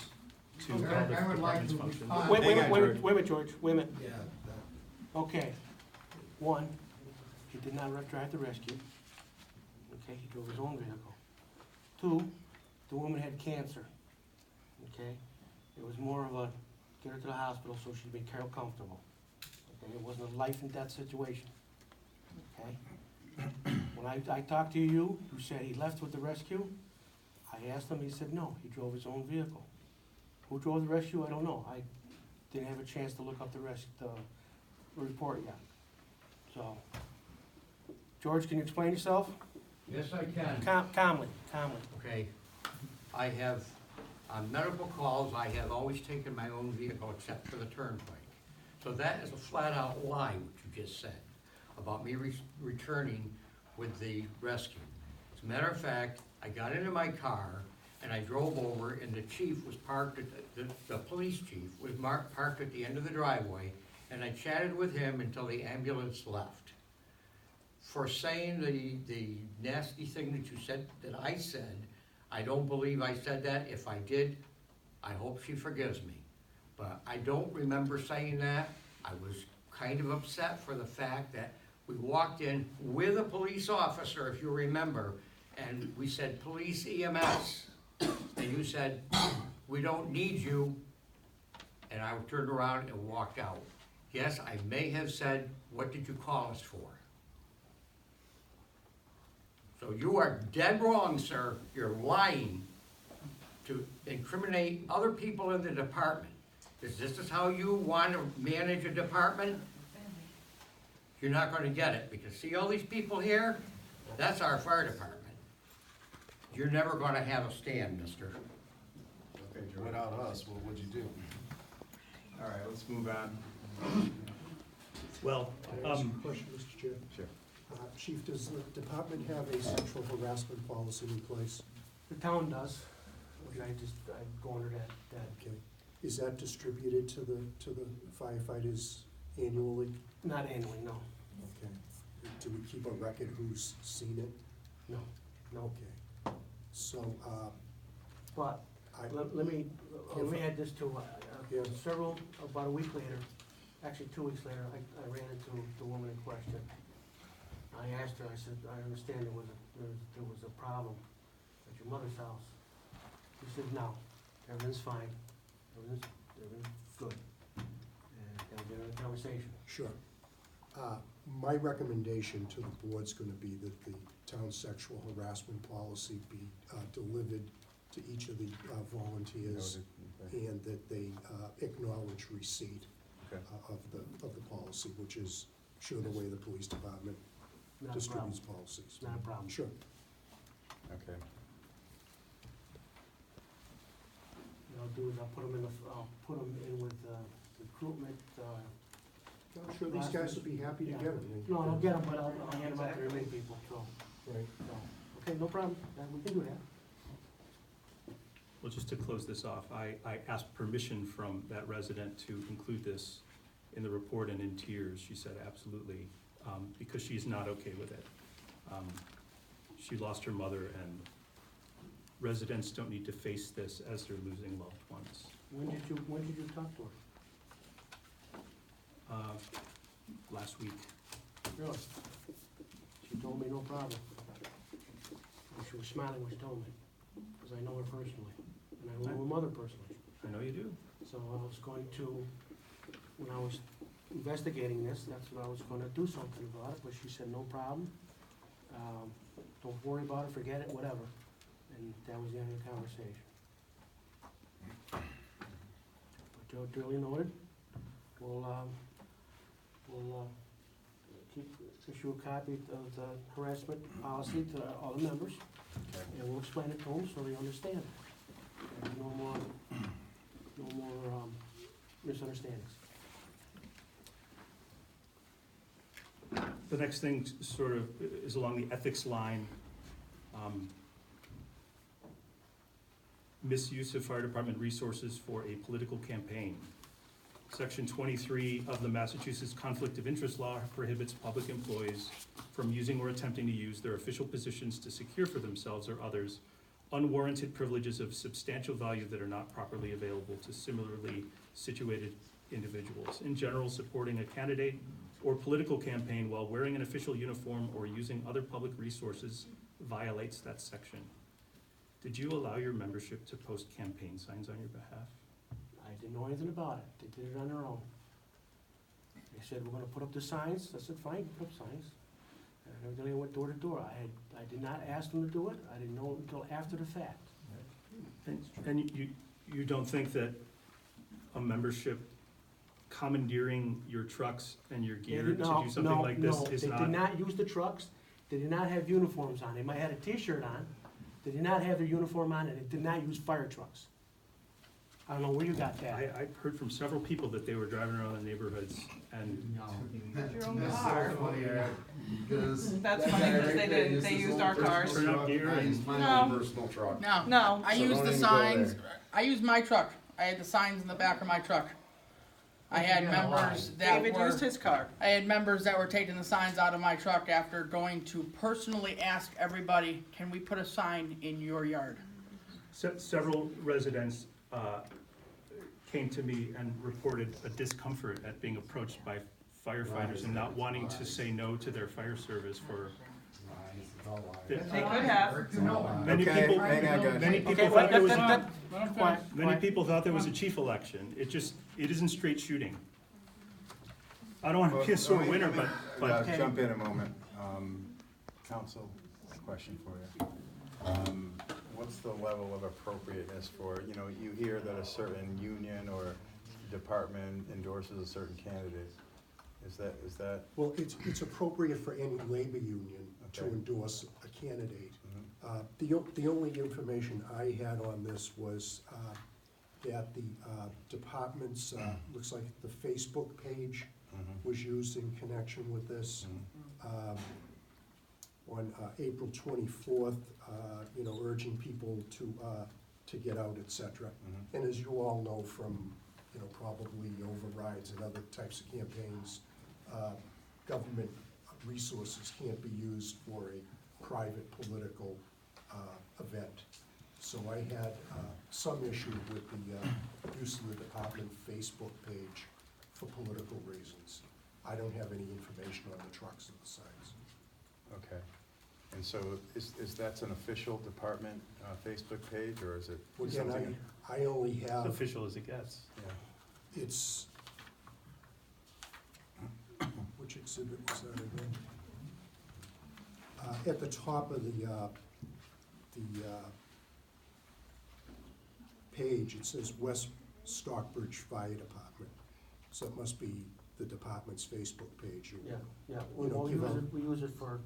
to Okay, how the I would like departments to function? respond. Wait a Hang on, minute, wait a minute, George, wait a minute. Yeah. Okay, one, he did not drive the rescue. Okay, he drove his own vehicle. 2, the woman had cancer. Okay, it was more of a get her to the hospital so she'd be comfortable. Okay, it wasn't a life and death situation. Okay, when I talked to you, you said he left with the rescue. I asked him, he said no, he drove his own vehicle. Who drove the rescue, I don't know. I didn't have a chance to look up the report yet. So, George, can you explain yourself? Yes, I can. Calmly. Okay, I have, on medical calls, I have always taken my own vehicle except for the turnpike. So that is a flat-out lie, what you just said, about me returning with the rescue. As a matter of fact, I got into my car and I drove over and the chief was parked, the police chief was parked at the end of the driveway, and I chatted with him until the ambulance left. For saying the nasty thing that you said, that I said, I don't believe I said that. If I did, I hope she forgives me. But I don't remember saying that. I was kind of upset for the fact that we walked in with a police officer, if you remember, and we said, police EMS. And you said, we don't need you. And I turned around and walked out. Yes, I may have said, what did you call us for? So you are dead wrong, sir. You're lying to incriminate other people in the department. Is this how you want to manage a department? You're not gonna get it, because see all these people here? That's our fire department. You're never gonna have a stand, mister. Okay, without us, what would you do? All right, let's move on. Well, Can I ask a question, Mr. Chair? Sure. Chief, does the department have a sexual harassment policy in place? The town does, and I go under that. Okay. Is that distributed to the firefighters annually? Not annually, no, Okay. Do we keep a record who's seen it? no. Okay. So, But, I, let me add this too. Yeah. About a week later, actually 2 weeks later, I ran into the woman in question. I asked her, I said, I understand there was a problem at your mother's house. She said, no, everything's fine, everything's good. And that was the end of the conversation. sure. My recommendation to the board's gonna be that the town sexual harassment policy be delivered to each of the volunteers, and that they acknowledge receipt Okay. of the policy, which is sure the way the police department Not a problem, distributes policies. not a problem. Sure. Okay. What I'll do is I'll put them in with recruitment, I'm sure these guys will be happy to Yeah. get them. no, I'll get them, but I'll hand them out to the remaining people, so, Right. okay, no problem, we can do that. well, just to close this off, I asked permission from that resident to include this in the report, and in tears, she said absolutely, because she's not okay with it. She lost her mother, and residents don't need to face this as they're losing loved ones. When did you talk to her? Last week. Really? She told me no problem. And she was smiling when she told me, because I know her personally, and I know her mother personally. I know you do. So I was going to, when I was investigating this, that's what I was gonna do something about it, but she said, no problem. Don't worry about it, forget it, whatever. And that was the end of the conversation. But duly noted, we'll issue a copy of the harassment policy to all the members, and we'll explain it to them so they understand. And no more misunderstandings. The next thing sort of is along the ethics line. Misuse of fire department resources for a political campaign. Section 23 of the Massachusetts Conflict of Interest Law prohibits public employees from using or attempting to use their official positions to secure for themselves or others unwarranted privileges of substantial value that are not properly available to similarly situated individuals. In general, supporting a candidate or political campaign while wearing an official uniform or using other public resources violates that section. Did you allow your membership to post campaign signs on your behalf? I didn't know anything about it, they did it on their own. They said, we're gonna put up the signs, I said, fine, put up signs. And evidently I went door to door, I did not ask them to do it, I didn't know it until after the fact. And you don't think that a membership commandeering your trucks and your gear to do something like this is They not? did not use the trucks, they did not have uniforms on, they might have had a t-shirt on, they did not have their uniform on, and they did not use fire trucks. I don't know where you got that. I heard from several people that they were driving around the neighborhoods and Your own car. Because. That's funny, because they used our cars. Turn up gear I and- use my No. own personal truck. No, I So used don't the even go signs, there. I used my truck, I had the signs in the back of my truck. I had members that David used were, his car. I had members that were taking the signs out of my truck after going to personally ask everybody, can we put a sign in your yard? Several residents came to me and reported a discomfort at being approached by firefighters and not wanting to say no to their fire service for. They could have. Many Okay, people, hang on, guys. many people Okay, thought there was, quiet, many people thought there was a chief election. It isn't straight shooting. I don't want to be a sore winner, but Yeah, jump in a moment. Council, question for you. What's the level of appropriateness for, you hear that a certain union or department endorses a certain candidate. Is that? Well, it's appropriate for any labor union to Okay. endorse a candidate. Mhm. The only information I had on this was that the department's, looks like the Facebook page Mhm. was used in connection with this. Mhm. On April 24th, urging people to get out, et cetera. Mhm. And as you all know from, probably overrides and other types of campaigns, government resources can't be used for a private political event. So I had some issue with the use of the department Facebook page for political reasons. I don't have any information on the trucks and the signs. Okay. And so that's an official department Facebook page, or is it Well, again, something? I only as have, official as it gets. Yeah. it's, which exhibit was that again? At the top of the page, it says West Stockbridge Fire Department. So it must be the department's Facebook page. Yeah, You know, give out- we use it for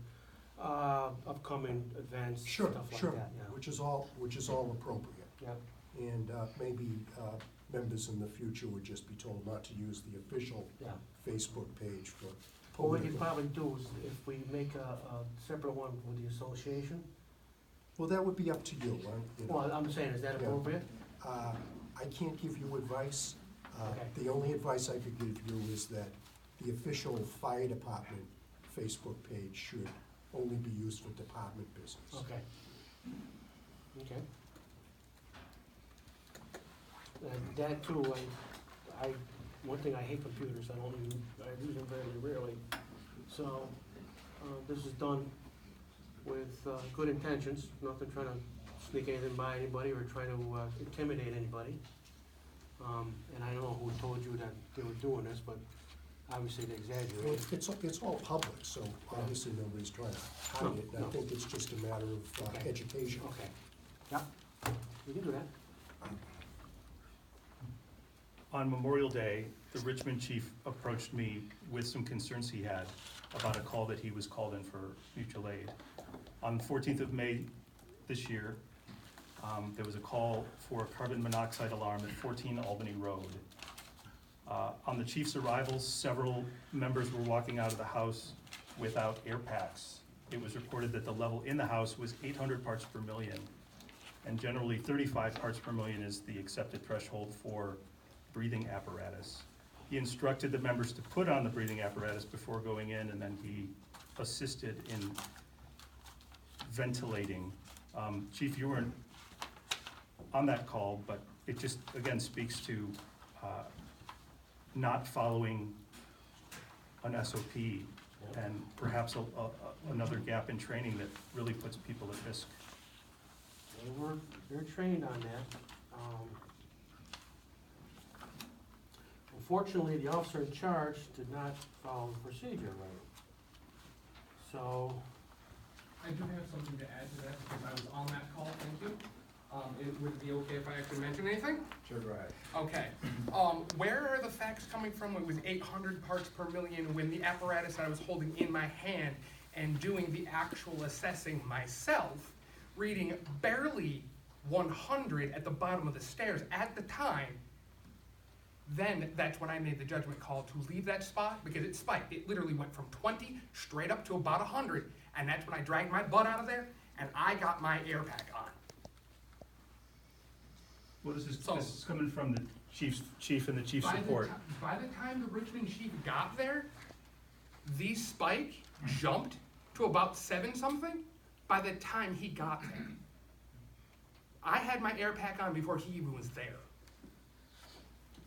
upcoming events, Sure, stuff like sure, that, yeah. which is all appropriate. Yeah, And maybe members in the future would just be told not to use the official yeah. Facebook page for What we could political. probably do is if we make a separate one with the association, Well, that would be up to you, right? You know. well, I'm saying, is that Yeah. appropriate? I can't give you advice. Okay. The only advice I could give you is that the official fire department Facebook page should only be used for department business. Okay. Okay. And that too, one thing, I hate computers, I use them very rarely. So, this is done with good intentions, nothing trying to sneak anything by anybody or trying to intimidate anybody. And I don't know who told you that they were doing this, but obviously they Well, exaggerated. it's all public, so obviously nobody's trying to hide it. And No. I think it's just a matter of Okay. education. Okay, yeah, we can do that. On Memorial Day, the Richmond chief approached me with some concerns he had about a call that he was called in for mutual aid. On the 14th of May this year, there was a call for a carbon monoxide alarm at 14 Albany Road. On the chief's arrival, several members were walking out of the house without air packs. It was reported that the level in the house was 800 parts per million, and generally 35 parts per million is the accepted threshold for breathing apparatus. He instructed the members to put on the breathing apparatus before going in, and then he assisted in ventilating. Chief, you weren't on that call, but it just, again, speaks to not following an SOP and perhaps another gap in training that really puts people at risk. They're trained on that. Unfortunately, the officer in charge did not follow the procedure right. So, I do have something to add to that because I was on that call, thank you. Would it be okay if I actually mention anything? Sure, go ahead. Okay. Where are the facts coming from? It was 800 parts per million when the apparatus I was holding in my hand and doing the actual assessing myself, reading barely 100 at the bottom of the stairs at the time. Then that's when I made the judgment call to leave that spot because it spiked. It literally went from 20 straight up to about 100. And that's when I dragged my butt out of there and I got my air pack on. Well, this So- is coming from the chief and the chief's support. By the time the Richmond chief got there, the spike jumped to about 7 something by the time he got there. I had my air pack on before he even was there.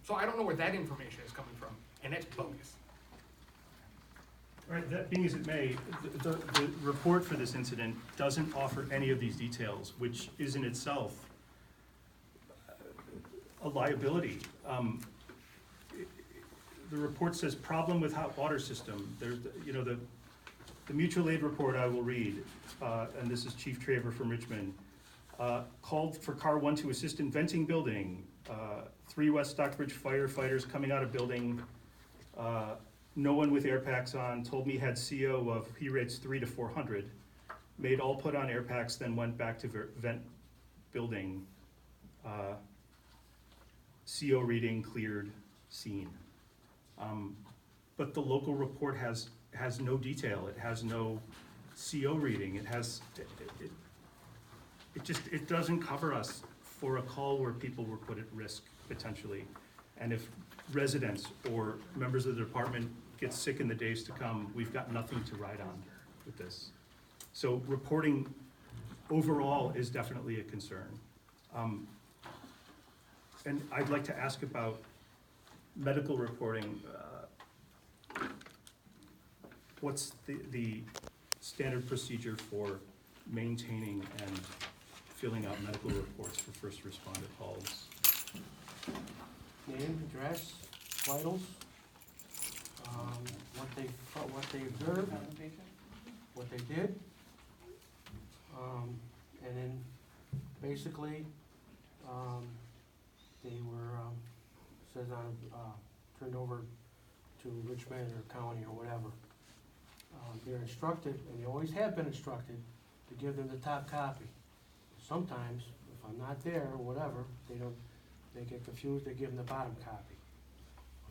So I don't know where that information is coming from, and it's bogus. All right, that being as it may, the report for this incident doesn't offer any of these details, which is in itself a liability. The report says problem with hot water system. There's, you know, the mutual aid report I will read, and this is Chief Traver from Richmond, called for car 1 to assist in venting building. 3 West Stockbridge firefighters coming out of building. No one with air packs on, told me had CO of, he rates 3 to 400. Made all put on air packs, then went back to vent building. CO reading, cleared, seen. But the local report has no detail. It has no CO reading. It doesn't cover us for a call where people were put at risk potentially. And if residents or members of the department get sick in the days to come, we've got nothing to ride on with this. So reporting overall is definitely a concern. And I'd like to ask about medical reporting. What's the standard procedure for maintaining and filling out medical reports for first responder calls? Name, address, vitals, what they observed, what they did. And then basically, they were, says on, turned over to Richmond or county or whatever. They're instructed, and they always have been instructed, to give them the top copy. Sometimes, if I'm not there or whatever, they get confused, they give them the bottom copy.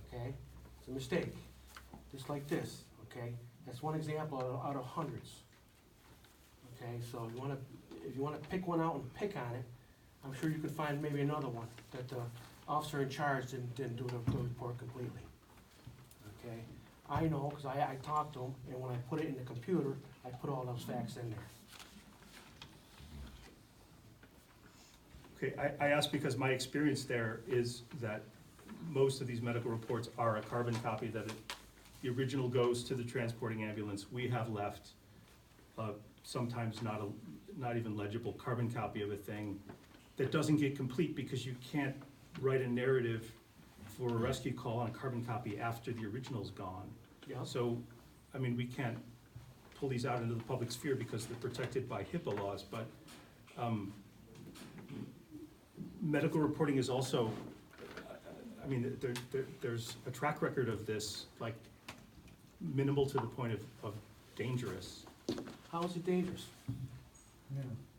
Okay? It's a mistake, just like this, okay? That's one example out of hundreds. Okay, so if you wanna pick one out and pick on it, I'm sure you could find maybe another one that the officer in charge didn't do the report completely. Okay? I know, because I talked to him, and when I put it in the computer, I put all those facts in there. Okay, I ask because my experience there is that most of these medical reports are a carbon copy that the original goes to the transporting ambulance. We have left sometimes not even legible carbon copy of a thing that doesn't get complete because you can't write a narrative for a rescue call on a carbon copy after the original's gone. Yeah. So, I mean, we can't pull these out into the public sphere because they're protected by HIPAA laws, but medical reporting is also, I mean, there's a track record of this, like, minimal to the point of dangerous. How is it dangerous?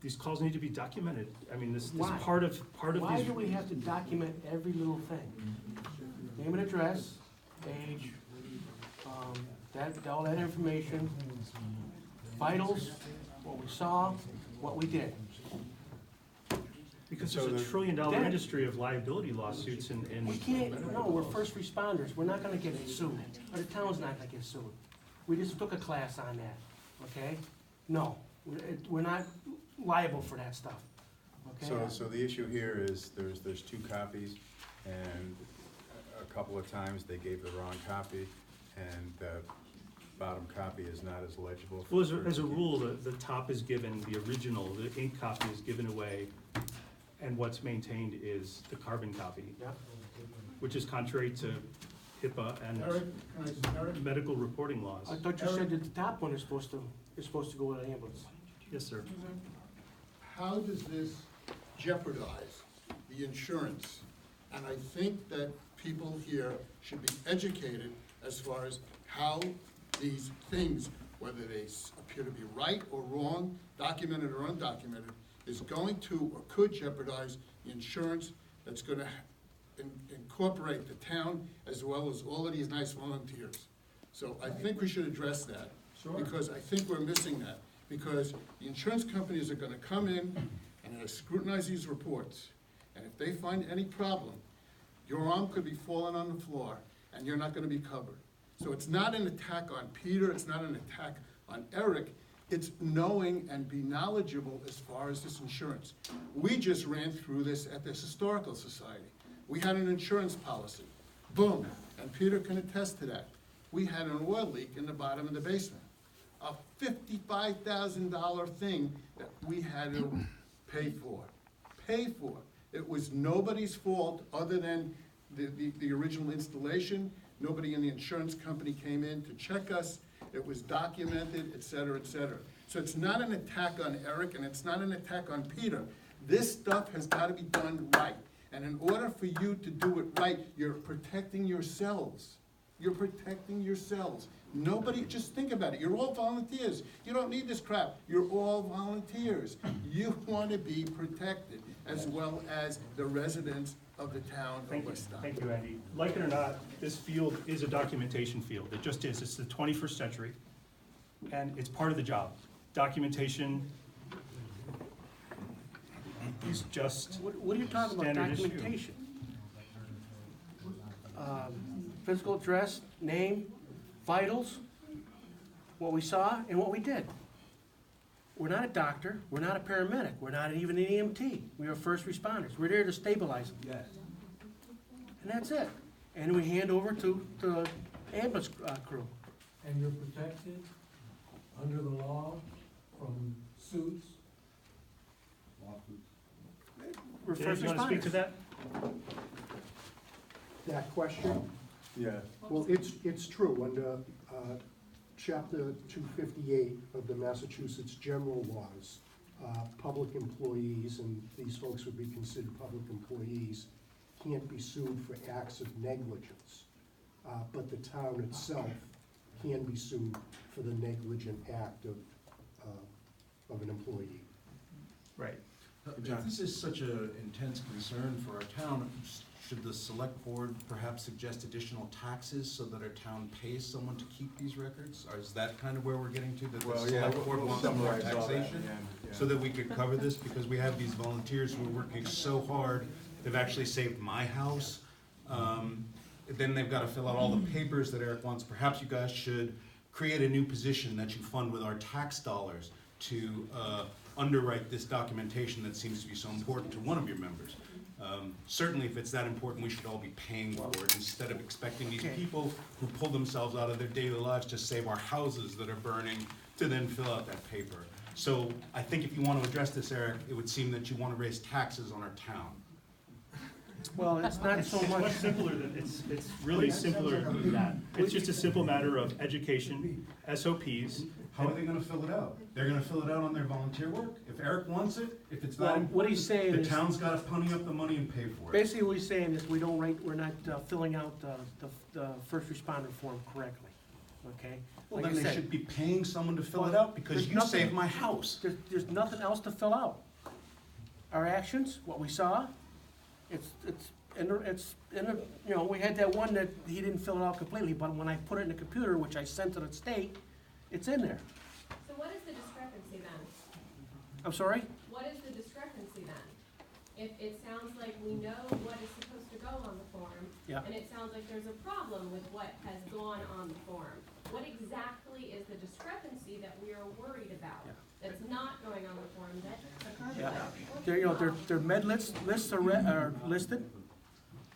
These calls need to be documented. I mean, this Why? part of Why these. do we have to document every little thing? Name and address, age, all that information, vitals, what we saw, what we did. Because So there's a $1 trillion Then- industry of liability lawsuits in. We can't, no, we're first responders, we're not gonna get sued, or the town's not gonna get sued. We just took a class on that, okay? No, we're not liable for that stuff, okay? So the issue here is there's 2 copies, and a couple of times they gave the wrong copy, and the bottom copy is not as legible. Well, as a rule, the top is given, the original, the ink copy is given away, and what's maintained is the carbon copy, Yeah, which is contrary to HIPAA and medical reporting laws. I thought you said that the top one is supposed to go with an ambulance. Yes, sir. How does this jeopardize the insurance? And I think that people here should be educated as far as how these things, whether they appear to be right or wrong, documented or undocumented, is going to or could jeopardize the insurance that's gonna incorporate the town as well as all of these nice volunteers. So I think we should address that. Because I think we're missing that. Because the insurance companies are gonna come in and they're gonna scrutinize these reports. And if they find any problem, your arm could be falling on the floor and you're not gonna be covered. So it's not an attack on Peter, it's not an attack on Eric, It's knowing and be knowledgeable as far as this insurance. We just ran through this at this historical society. We had an insurance policy, boom, and Peter can attest to that. We had an oil leak in the bottom of the basement, a $55,000 thing that we had to pay for. It was nobody's fault other than the original installation. Nobody in the insurance company came in to check us. It was documented, et cetera, et cetera. So it's not an attack on Eric, and it's not an attack on Peter. This stuff has got to be done right. And in order for you to do it right, you're protecting yourselves. You're protecting yourselves. Nobody, just think about it. You're all volunteers. You don't need this crap. You're all volunteers. You want to be protected, as well as the residents of the town of West Stockbridge. Thank you, Andy. Like it or not, this field is a documentation field. It just is. It's the 21st century, and it's part of the job. Documentation is just What are you talking about, standard issue. documentation? Physical address, name, vitals, what we saw and what we did. We're not a doctor, we're not a paramedic, we're not even an EMT. We are first responders. We're there to stabilize them. Yes. And that's it. And we hand over to the ambulance crew. And you're protected under the law from suits? We're Dave, first you want to speak to responders. that? That question? Yeah. Well, it's true, under chapter 258 of the Massachusetts General Laws, public employees, and these folks would be considered public employees, can't be sued for acts of negligence. But the town itself can be sued for the negligent act of an employee. Right. If this is such an intense concern for our town, should the select board perhaps suggest additional taxes so that our town pays someone to keep these records? Or is that kind of where we're getting to, that the Well, yeah, select board we'll wants more summarize all that in taxation? the end, yeah. So that we could cover this, because we have these volunteers who are working so hard, they've actually saved my house. Then they've got to fill out all the papers that Eric wants. Perhaps you guys should create a new position that you fund with our tax dollars to underwrite this documentation that seems to be so important to one of your members. Certainly, if it's that important, we should all be paying for it instead of expecting these people who pull themselves out of their daily lives to save our houses that are burning to then fill out that paper. So I think if you want to address this, Eric, it would seem that you want to raise taxes on our town. Well, it's not so It's much. much simpler than, it's really simpler than that. It's just a simple matter of education, SOPs. How are they gonna fill it out? They're gonna fill it out on their volunteer work? If Eric wants it, if it's Well, not important, what he's saying the is- town's gotta pony up the money and pay for it. Basically, what he's saying is we're not filling out the first responder form correctly, okay? Well, Like then I they said, should be paying someone to fill it Well, out, because there's you nothing- saved my house. There's nothing else to fill out. Our actions, what we saw, it's in the, you know, we had that one that he didn't fill it out completely, but when I put it in the computer, which I sent to the state, it's in there. So what is the discrepancy then? I'm sorry? What is the discrepancy then? If it sounds like we know what is supposed to go on the form, Yeah. and it sounds like there's a problem with what has gone on the form, what exactly is the discrepancy that we are worried about? Yeah. That's not going on the form that occurred? Yeah. Their, you know, their med lists are listed,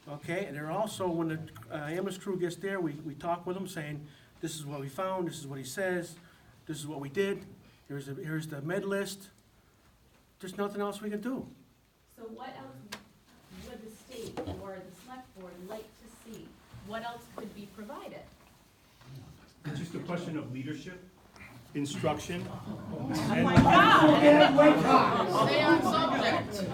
okay? And they're also, when the ambulance crew gets there, we talk with them saying, this is what we found, this is what he says, this is what we did, here's the med list. There's nothing else we can do. So what else would the state or the select board like to see? What else could be provided? It's just a question of leadership, instruction. Oh my God! Stay on subject.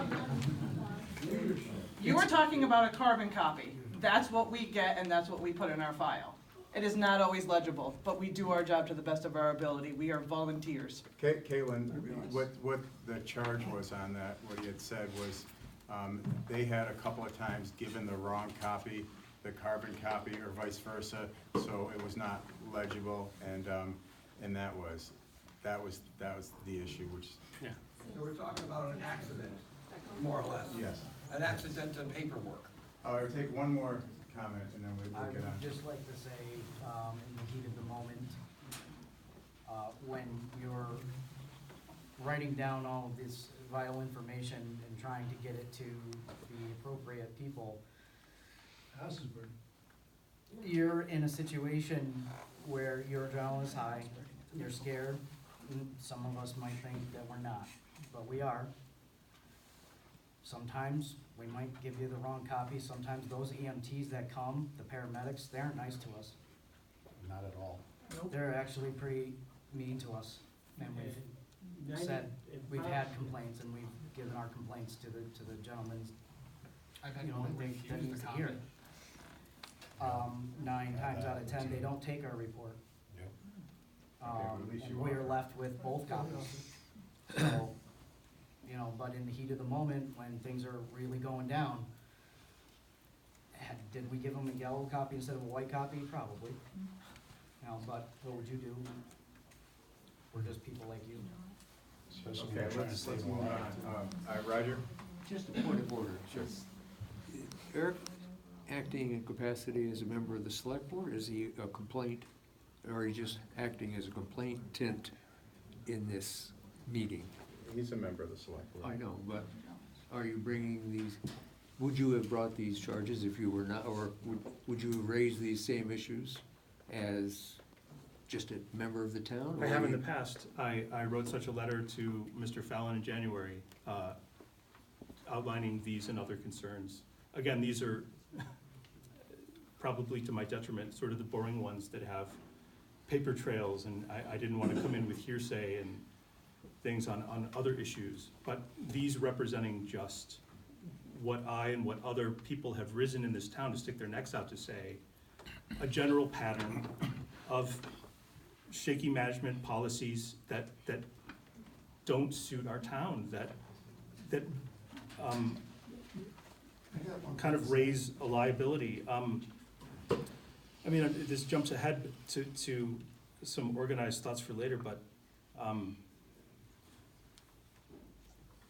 You were talking about a carbon copy. That's what we get and that's what we put in our file. It is not always legible, but we do our job to the best of our ability. We are volunteers. Caitlin, what the charge was on that, what he had said was, they had a couple of times given the wrong copy, the carbon copy, or vice versa, so it was not legible, and that was the issue, which, Yeah. So we're talking about an accident, more or less. yes. An accident in paperwork. I'll take one more comment, and then I we'll get on. would just like to say, in the heat of the moment, when you're writing down all of this vital information and trying to get it to the appropriate people, you're in a situation where your adrenaline is high, you're scared. Some of us might think that we're not, but we are. Sometimes we might give you the wrong copy. Sometimes those EMTs that come, the paramedics, they aren't nice to us. Not at all. They're actually pretty mean to us. And we've said, we've had complaints and we've given our complaints to the gentleman, I've had you know, one that refuse that the needs to copy. hear it. 9 times out of 10, they don't take our report. Okay, well, at least And you we're are. left with both copies. So, you know, but in the heat of the moment, when things are really going down, did we give them a yellow copy instead of a white copy? Probably. You know, but what would you do? We're just people like you. Especially when Okay, you're trying to let's save move one on. life. All right, Roger? Just a point of order. Sure. Eric, acting in capacity as a member of the select board, is he a complaint, or are you just acting as a complainant in this meeting? He's a member of the select board. I know, but are you bringing these, would you have brought these charges if you were not, or would you have raised these same issues as just a member of the town? I or have in you- the past. I wrote such a letter to Mr. Fallon in January, outlining these and other concerns. Again, these are probably to my detriment, sort of the boring ones that have paper trails, and I didn't want to come in with hearsay and things on other issues. But these representing just what I and what other people have risen in this town to stick their necks out to say, a general pattern of shaky management policies that don't suit our town, that kind of raise a liability. I mean, this jumps ahead to some organized thoughts for later, but,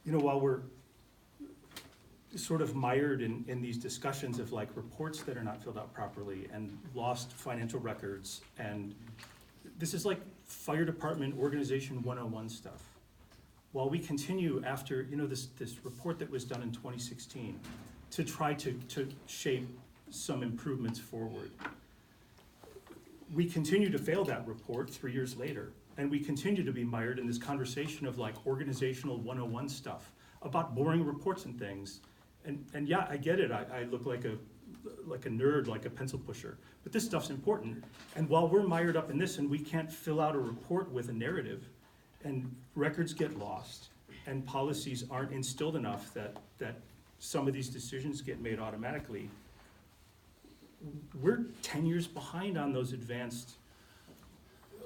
you know, while we're sort of mired in these discussions of like reports that are not filled out properly and lost financial records, and this is like fire department organization 101 stuff. While we continue after, you know, this report that was done in 2016 to try to shape some improvements forward, we continue to fail that report 3 years later, and we continue to be mired in this conversation of like organizational 101 stuff about boring reports and things. And yeah, I get it, I look like a nerd, like a pencil pusher, but this stuff's important. And while we're mired up in this and we can't fill out a report with a narrative, and records get lost, and policies aren't instilled enough that some of these decisions get made automatically, we're 10 years behind on those advanced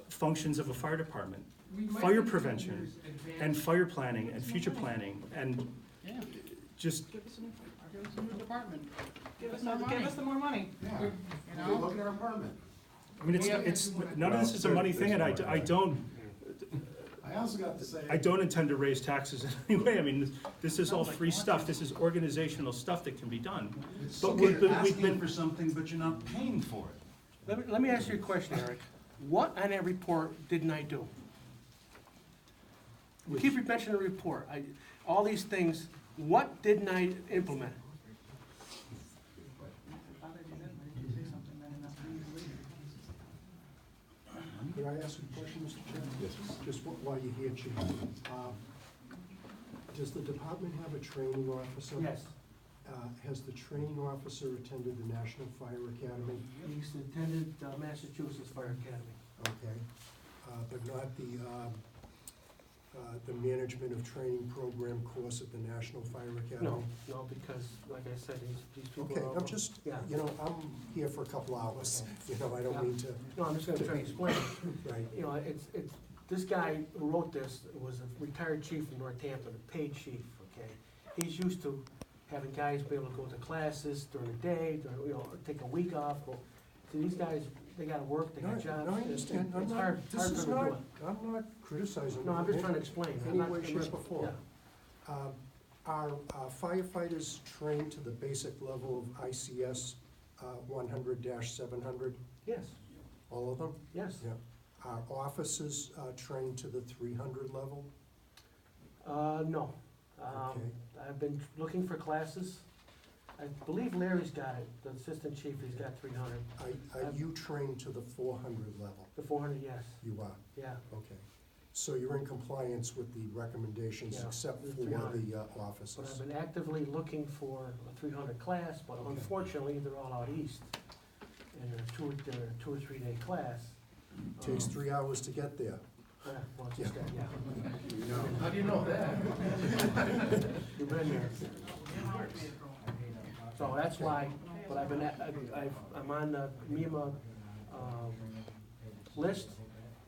functions of a fire department. We might Fire be 10 prevention years advanced. and fire planning and future planning and Yeah. just, Give us a new department. Give us more money. Give us some more money. Yeah, You know? look at our apartment. I mean, it's, none of this is a money thing, and I don't I also got to say. I don't intend to raise taxes in any way. I mean, this is all free stuff. This is organizational stuff that can be done. It's But okay, we've you're been, asking for something, but you're not paying for it. Let me ask you a question, Eric. What on that report didn't I do? You keep mentioning the report, all these things, what didn't I implement? Could I ask a question, Mr. Chairman? Yes. Just while you're here, Chief. Does the department have a training officer? Yes, Has the training officer attended the National Fire Academy? he's attended Massachusetts Fire Academy. Okay, but not the management of training program course at the National Fire Academy? No, because, like I said, these people Okay, are all. I'm just, Yeah. you know, I'm here for a couple hours, you know, I don't mean to, No, I'm just gonna try to explain. right, You know, it's, this guy who wrote this was a retired chief from Northampton, a paid chief, okay? He's used to having guys be able to go to classes during the day, you know, or take a week off. So these guys, they gotta work, they no, got jobs. no, I understand, I'm It's not, hard this for is them to do not, it. I'm not criticizing. No, I'm just in trying to explain. I'm any not- way, I'm shape, not- or form. yeah. Are firefighters trained to the basic level of ICS 100-700, Yes, all of them? yes. Yeah. Are officers trained to the 300 level? No. Okay. I've been looking for classes. I believe Larry's got it, the assistant chief, he's got 300. Are you trained to the 400 level? The 400, yes, You are, yeah. okay. So you're in compliance with the recommendations Yeah, except the for 300. the But officers? I've been actively looking for a 300 class, but Okay. unfortunately, they're all out east. And they're a 2 or 3 day class. Takes 3 hours to get there. Yeah, well, it's just that, yeah. How do you know that? You've been there. So that's why, but I've been, I'm on the MEMA, list.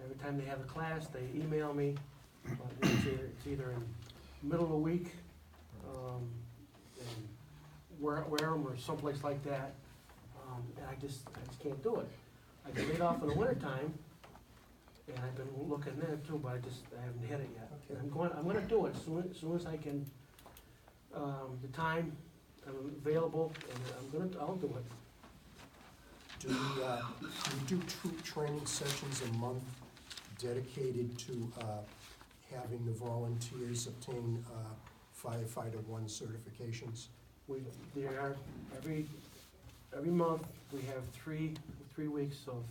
Every time they have a class, they email me. It's either in the middle of the week, in Wareham or someplace like that. And I just can't do it. I get laid off in the wintertime, and I've been looking there too, but I haven't hit it yet. Okay. I'm gonna do it as soon as I can, the time, I'm available, and I'll do it. Do you do troop training sessions a month dedicated to having the volunteers obtain firefighter 1 certifications? There are, every month, we have three weeks of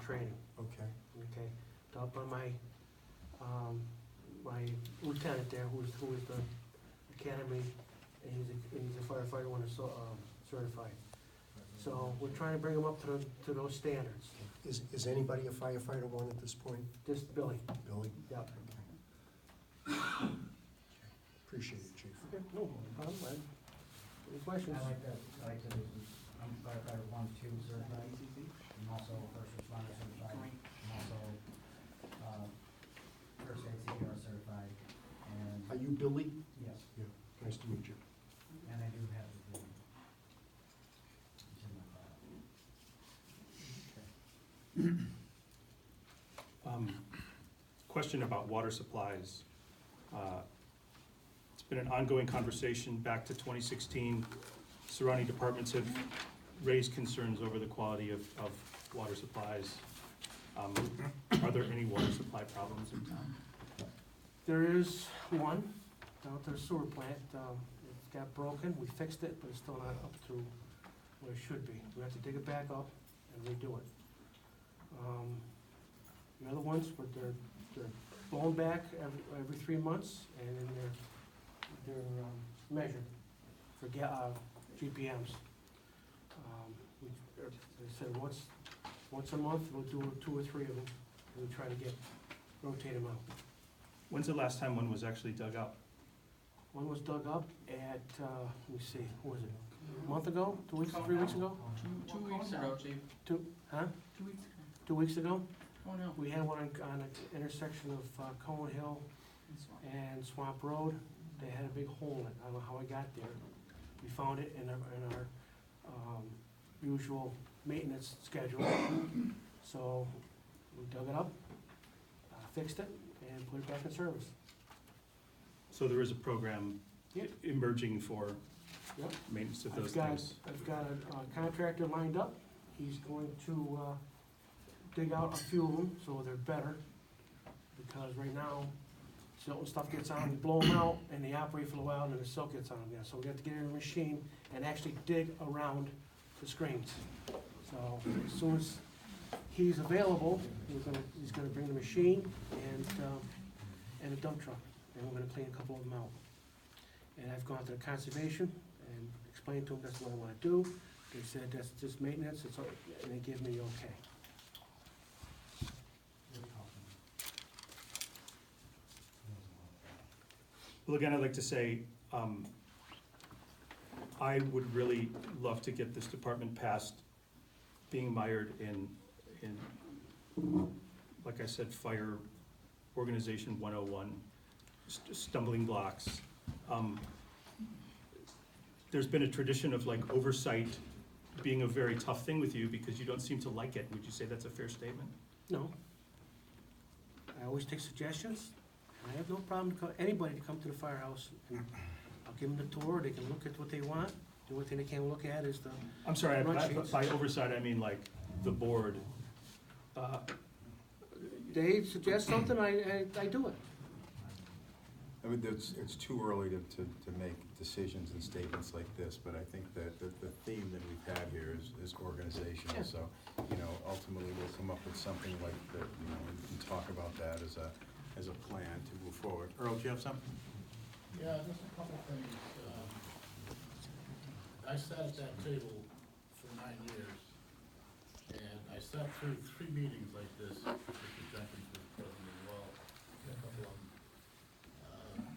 training, Okay. okay? Taught by my lieutenant there, who is the academy, and he's a firefighter 1 certified. So we're trying to bring him up to those standards. Is anybody a firefighter 1 at this point? Just Billy. Billy? Yep. Appreciate it, chief. Okay, no problem, Ed. Any questions? I like that, I'm firefighter 1, 2 certified, I'm also first responder certified, I'm also, first aid CPR certified, and, Are you Billy? yes, Yeah, nice to meet you. and I do have the, it's in my file. Question about water supplies. It's been an ongoing conversation back to 2016. Surrounding departments have raised concerns over the quality of water supplies. Are there any water supply problems in town? There is one down at the sewer plant. It got broken. We fixed it, but it's still not up to where it should be. We have to dig it back up and redo it. The other ones, but they're blown back every 3 months, and then they're measured for GPMs. They said once a month, we'll do 2 or 3 of them, and we try to rotate them out. When's the last time one was actually dug up? One was dug up at, let me see, what was it, a month ago, 2 weeks, 3 weeks ago? 2 weeks ago, chief. 2 2 weeks ago. 2 weeks ago? Oh, no. We had one on an intersection of Cone Hill and Swamp Road. They had a big hole in it. I don't know how I got there. We found it in our usual maintenance schedule. So we dug it up, fixed it, and put it back in service. So there is a program Yep. emerging for Yep. maintenance of those I've got things? a contractor lined up. He's going to dig out a few of them so they're better. Because right now, silt and stuff gets on, we blow them out, and they operate for a while, and then the silt gets on them again. So we have to get in the machine and actually dig around the screens. So as soon as he's available, he's gonna bring the machine and a dump truck, and we're gonna clean a couple of them out. And I've gone to the conservation and explained to them that's what I wanna do. They said that's just maintenance, and they give me okay. Well, again, I'd like to say, I would really love to get this department past being mired in, like I said, fire organization 101, stumbling blocks. There's been a tradition of like oversight being a very tough thing with you because you don't seem to like it. Would you say that's a fair statement? No. I always take suggestions. I have no problem anybody to come to the firehouse, and I'll give them the tour, they can look at what they want. The only thing they can't look at is the I'm sorry, run sheets. by oversight, I mean like the board they suggest something, I do it. I mean, it's too early to make decisions and statements like this, but I think that the theme that we've had here is organizational. Yeah. So, you know, ultimately we'll come up with something like that, you know, and talk about that as a plan to move forward. Earl, do you have something? Yeah, just a couple things. I sat at that table for 9 years, and I sat through 3 meetings like this, Mr. Jenkins was present as well, a couple of them.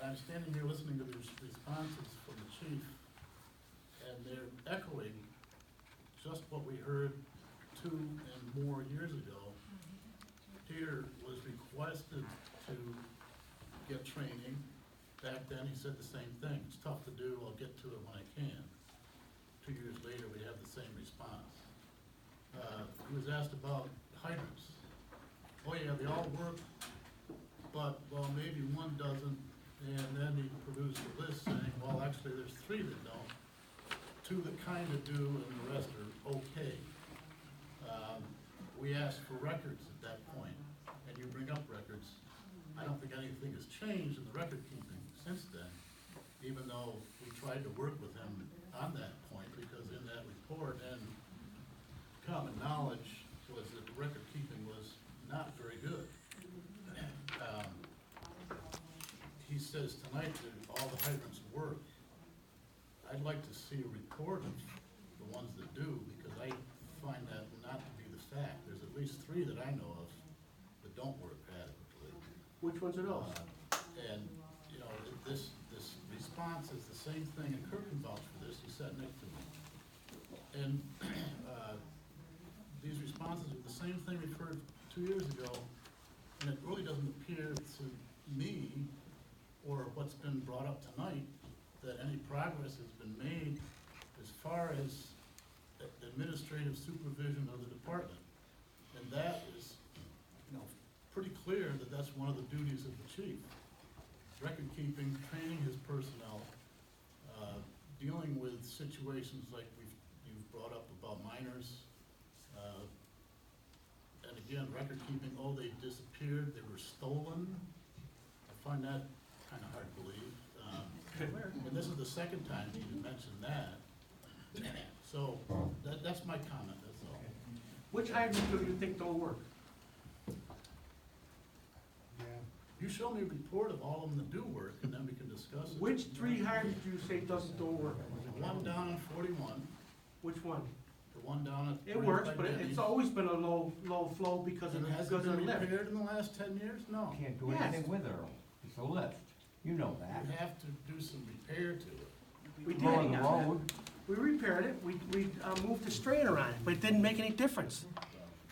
And I'm standing here listening to the responses from the chief, and they're echoing just what we heard 2 and more years ago. Peter was requested to get training. Back then, he said the same thing. It's tough to do, I'll get to it when I can. 2 years later, we have the same response. He was asked about hydrants. Oh yeah, they all work, but, well, maybe one doesn't. And then he produced a list saying, well, actually, there's 3 that don't, 2 that kind of do, and the rest are okay. We asked for records at that point, and you bring up records. I don't think anything has changed in the record keeping since then, even though we tried to work with him on that point, because in that report and common knowledge was that the record keeping was not very good. He says tonight that all the hydrants work. I'd like to see a report of the ones that do, because I find that not to be the fact. There's at least 3 that I know of that don't work adequately. Which ones are those? And, you know, this response is the same thing, and Kirk can vouch for this, he sat next to me. And these responses are the same thing we've heard 2 years ago, and it really doesn't appear to me, or what's been brought up tonight, that any progress has been made as far as administrative supervision of the department. And that is, you know, pretty clear that that's one of the duties of the chief. Record keeping, training his personnel, dealing with situations like you've brought up about minors. And again, record keeping, oh, they disappeared, they were stolen. I find that kind of hard to believe. And this is the second time he mentioned that. So that's my comment, that's all. Which hydrants do you think don't work? You show me a report of all of them that do work, and then we can discuss it. Which 3 hydrants do you say don't work? The one down on 41, Which one? the one down at. It works, but it's always been a low flow because of Has it the been lift. repaired in the last 10 years? No. Can't do Yes. anything with it, Earl. It's a lift. You know that. You have to do some repair to it. We did. Mowing the road. We repaired it, we moved the strainer on it, but it didn't make any difference.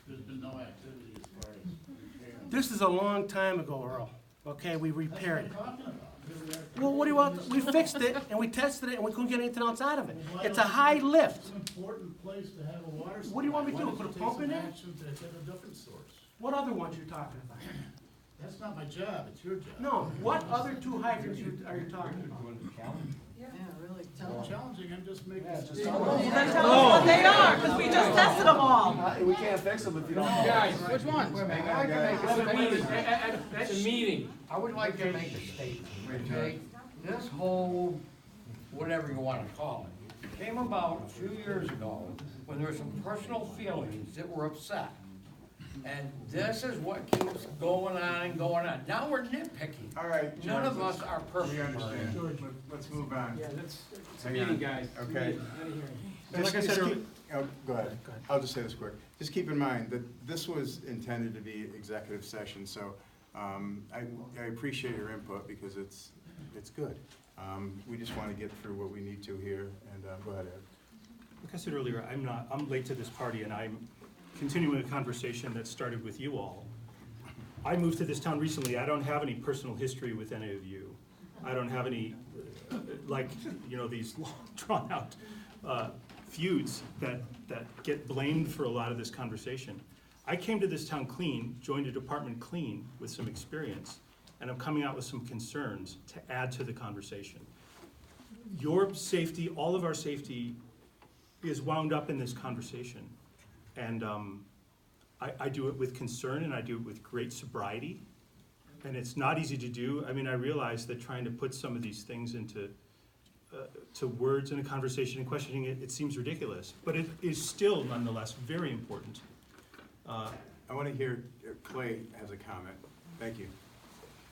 There's been no activity as far as repairing. This is a long time ago, Earl, okay, we repaired it. That's what I'm talking about. Well, what do you want, we fixed it, and we tested it, and we couldn't get anything else out of it. It's a high lift. It's an important place to have a water supply. What do you want me to do, Why put a don't you pump in take there? some action to get a different source? What other ones you talking about? That's not my job, it's your job. No, what other 2 hydrants are you talking about? Yeah, really. I'm challenging, I'm just making. Then tell us what they are, because we just tested them all. We can't fix them if you don't. Guys, which ones? It's a meeting. I would like to make a statement, okay? This whole, whatever you wanna call it, came about a few years ago when there were some personal feelings that were upset. And this is what keeps going on and going on. Now we're nitpicking. All right, None of George, us are we perfect. understand. Let's move on. Yeah, it's a Hang meeting, on. guys. Okay. And like I Just said, keep- oh, go ahead. I'll just say this quick. Just keep in mind that this was intended to be executive session, so I appreciate your input because it's good. We just want to get through what we need to here, and go ahead, Ed. Like I said earlier, I'm late to this party, and I'm continuing a conversation that started with you all. I moved to this town recently. I don't have any personal history with any of you. I don't have any, these long, drawn-out feuds that get blamed for a lot of this conversation. I came to this town clean, joined a department clean with some experience, and I'm coming out with some concerns to add to the conversation. Your safety, all of our safety, is wound up in this conversation. And I do it with concern and I do it with great sobriety. And it's not easy to do. I mean, I realize that trying to put some of these things into to words in a conversation and questioning it, it seems ridiculous. But it is still nonetheless very important. I want to hear, Clay has a comment. Thank you.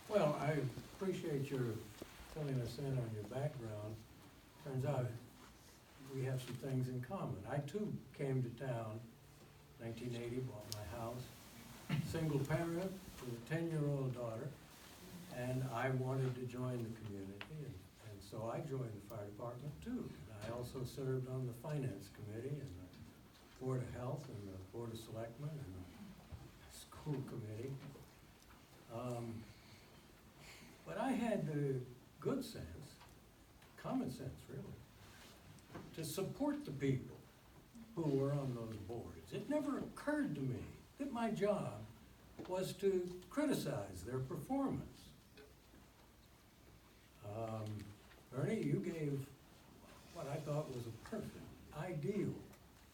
Well, I appreciate your filling us in on your background. Turns out we have some things in common. I too came to town, 1980, bought my house, single parent with a 10-year-old daughter, and I wanted to join the community, and so I joined the fire department too. And I also served on the finance committee and the Board of Health and the Board of Selectmen and the school committee. But I had the good sense, common sense really, to support the people who were on those boards. It never occurred to me that my job was to criticize their performance. Ernie, you gave what I thought was a perfect, ideal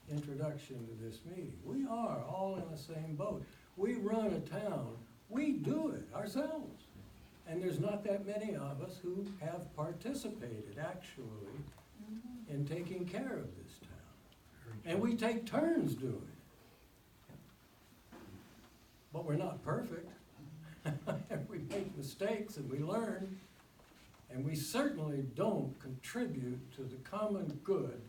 introduction to this meeting. We are all in the same boat. We run a town, we do it ourselves. And there's not that many of us who have participated actually in taking care of this town. And we take turns doing it. But we're not perfect. We make mistakes and we learn. And we certainly don't contribute to the common good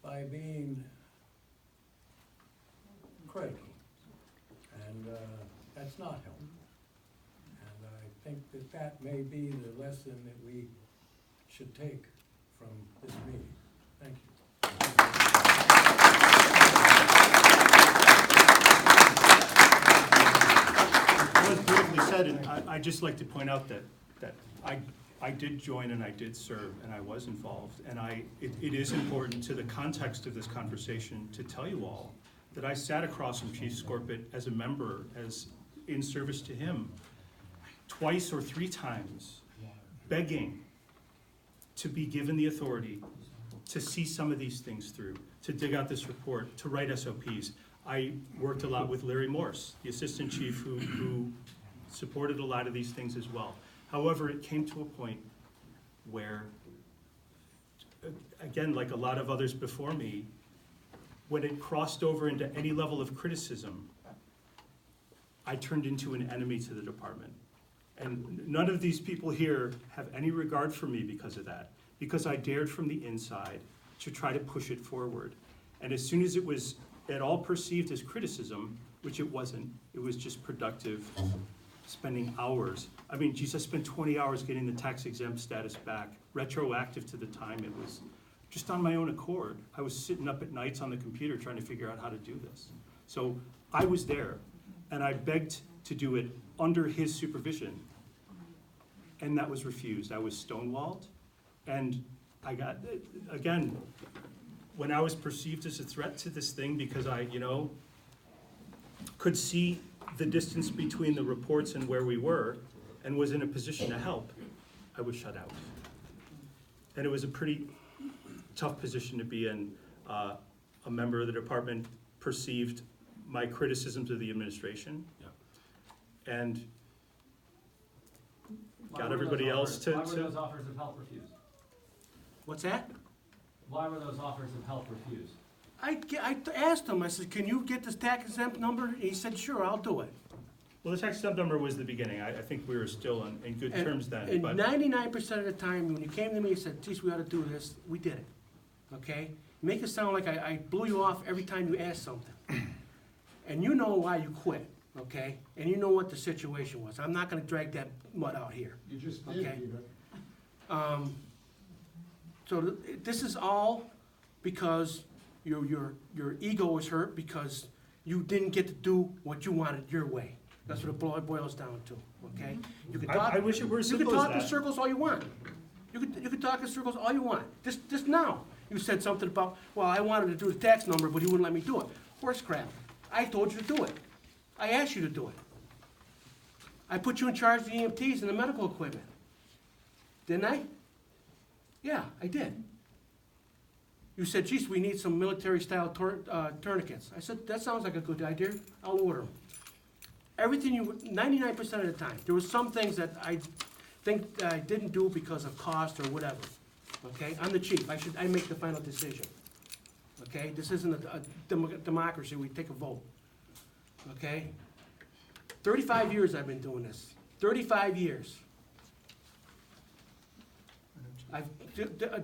by being critical. And that's not helpful. And I think that that may be the lesson that we should take from this meeting. Thank you. It was beautifully said, and I'd just like to point out that I did join and I did serve and I was involved. And it is important to the context of this conversation to tell you all that I sat across from Chief Scorpitt as a member, as in service to him, twice or three times, begging to be given the authority to see some of these things through, to dig out this report, to write SOPs. I worked a lot with Larry Morse, the assistant chief who supported a lot of these things as well. However, it came to a point where, again, like a lot of others before me, when it crossed over into any level of criticism, I turned into an enemy to the department. And none of these people here have any regard for me because of that, because I dared from the inside to try to push it forward. And as soon as it was at all perceived as criticism, which it wasn't, it was just productive, spending hours. I mean, geez, I spent 20 hours getting the tax exempt status back, retroactive to the time it was just on my own accord. I was sitting up at nights on the computer trying to figure out how to do this. So I was there, and I begged to do it under his supervision, and that was refused. I was stonewalled, and I got, again, when I was perceived as a threat to this thing because I, could see the distance between the reports and where we were and was in a position to help, I was shut out. And it was a pretty tough position to be in. A member of the department perceived my criticisms of the administration and got everybody else to... Why were those offers of help refused? What's that? Why were those offers of help refused? I asked him, I said, can you get this tax exempt number? And he said, sure, I'll do it. Well, the tax exempt number was the beginning. I think we were still in good terms then. And But 99% of the time, when you came to me and said, geez, we ought to do this, we did it, okay? Make it sound like I blew you off every time you asked something. And you know why you quit, okay? And you know what the situation was. I'm not gonna drag that mud out here. You just did, Okay. Peter. So this is all because your ego was hurt because you didn't get to do what you wanted your way. That's what it boils down to, okay? You can talk, I wish it were as you can simple as talk in that. circles all you want. You can talk in circles all you want. Just now, you said something about, well, I wanted to do the tax number, but he wouldn't let me do it. Horse crap. I told you to do it. I asked you to do it. I put you in charge of the EMTs and the medical equipment. Didn't I? Yeah, I did. You said, geez, we need some military-style tourniquets. I said, that sounds like a good idea, I'll order them. Everything 99% of the time. There was some things that I think I didn't do because of cost or whatever, okay? I'm the chief, I make the final decision, okay? This isn't a democracy, we take a vote, okay? 35 years I've been doing this, 35 years. I've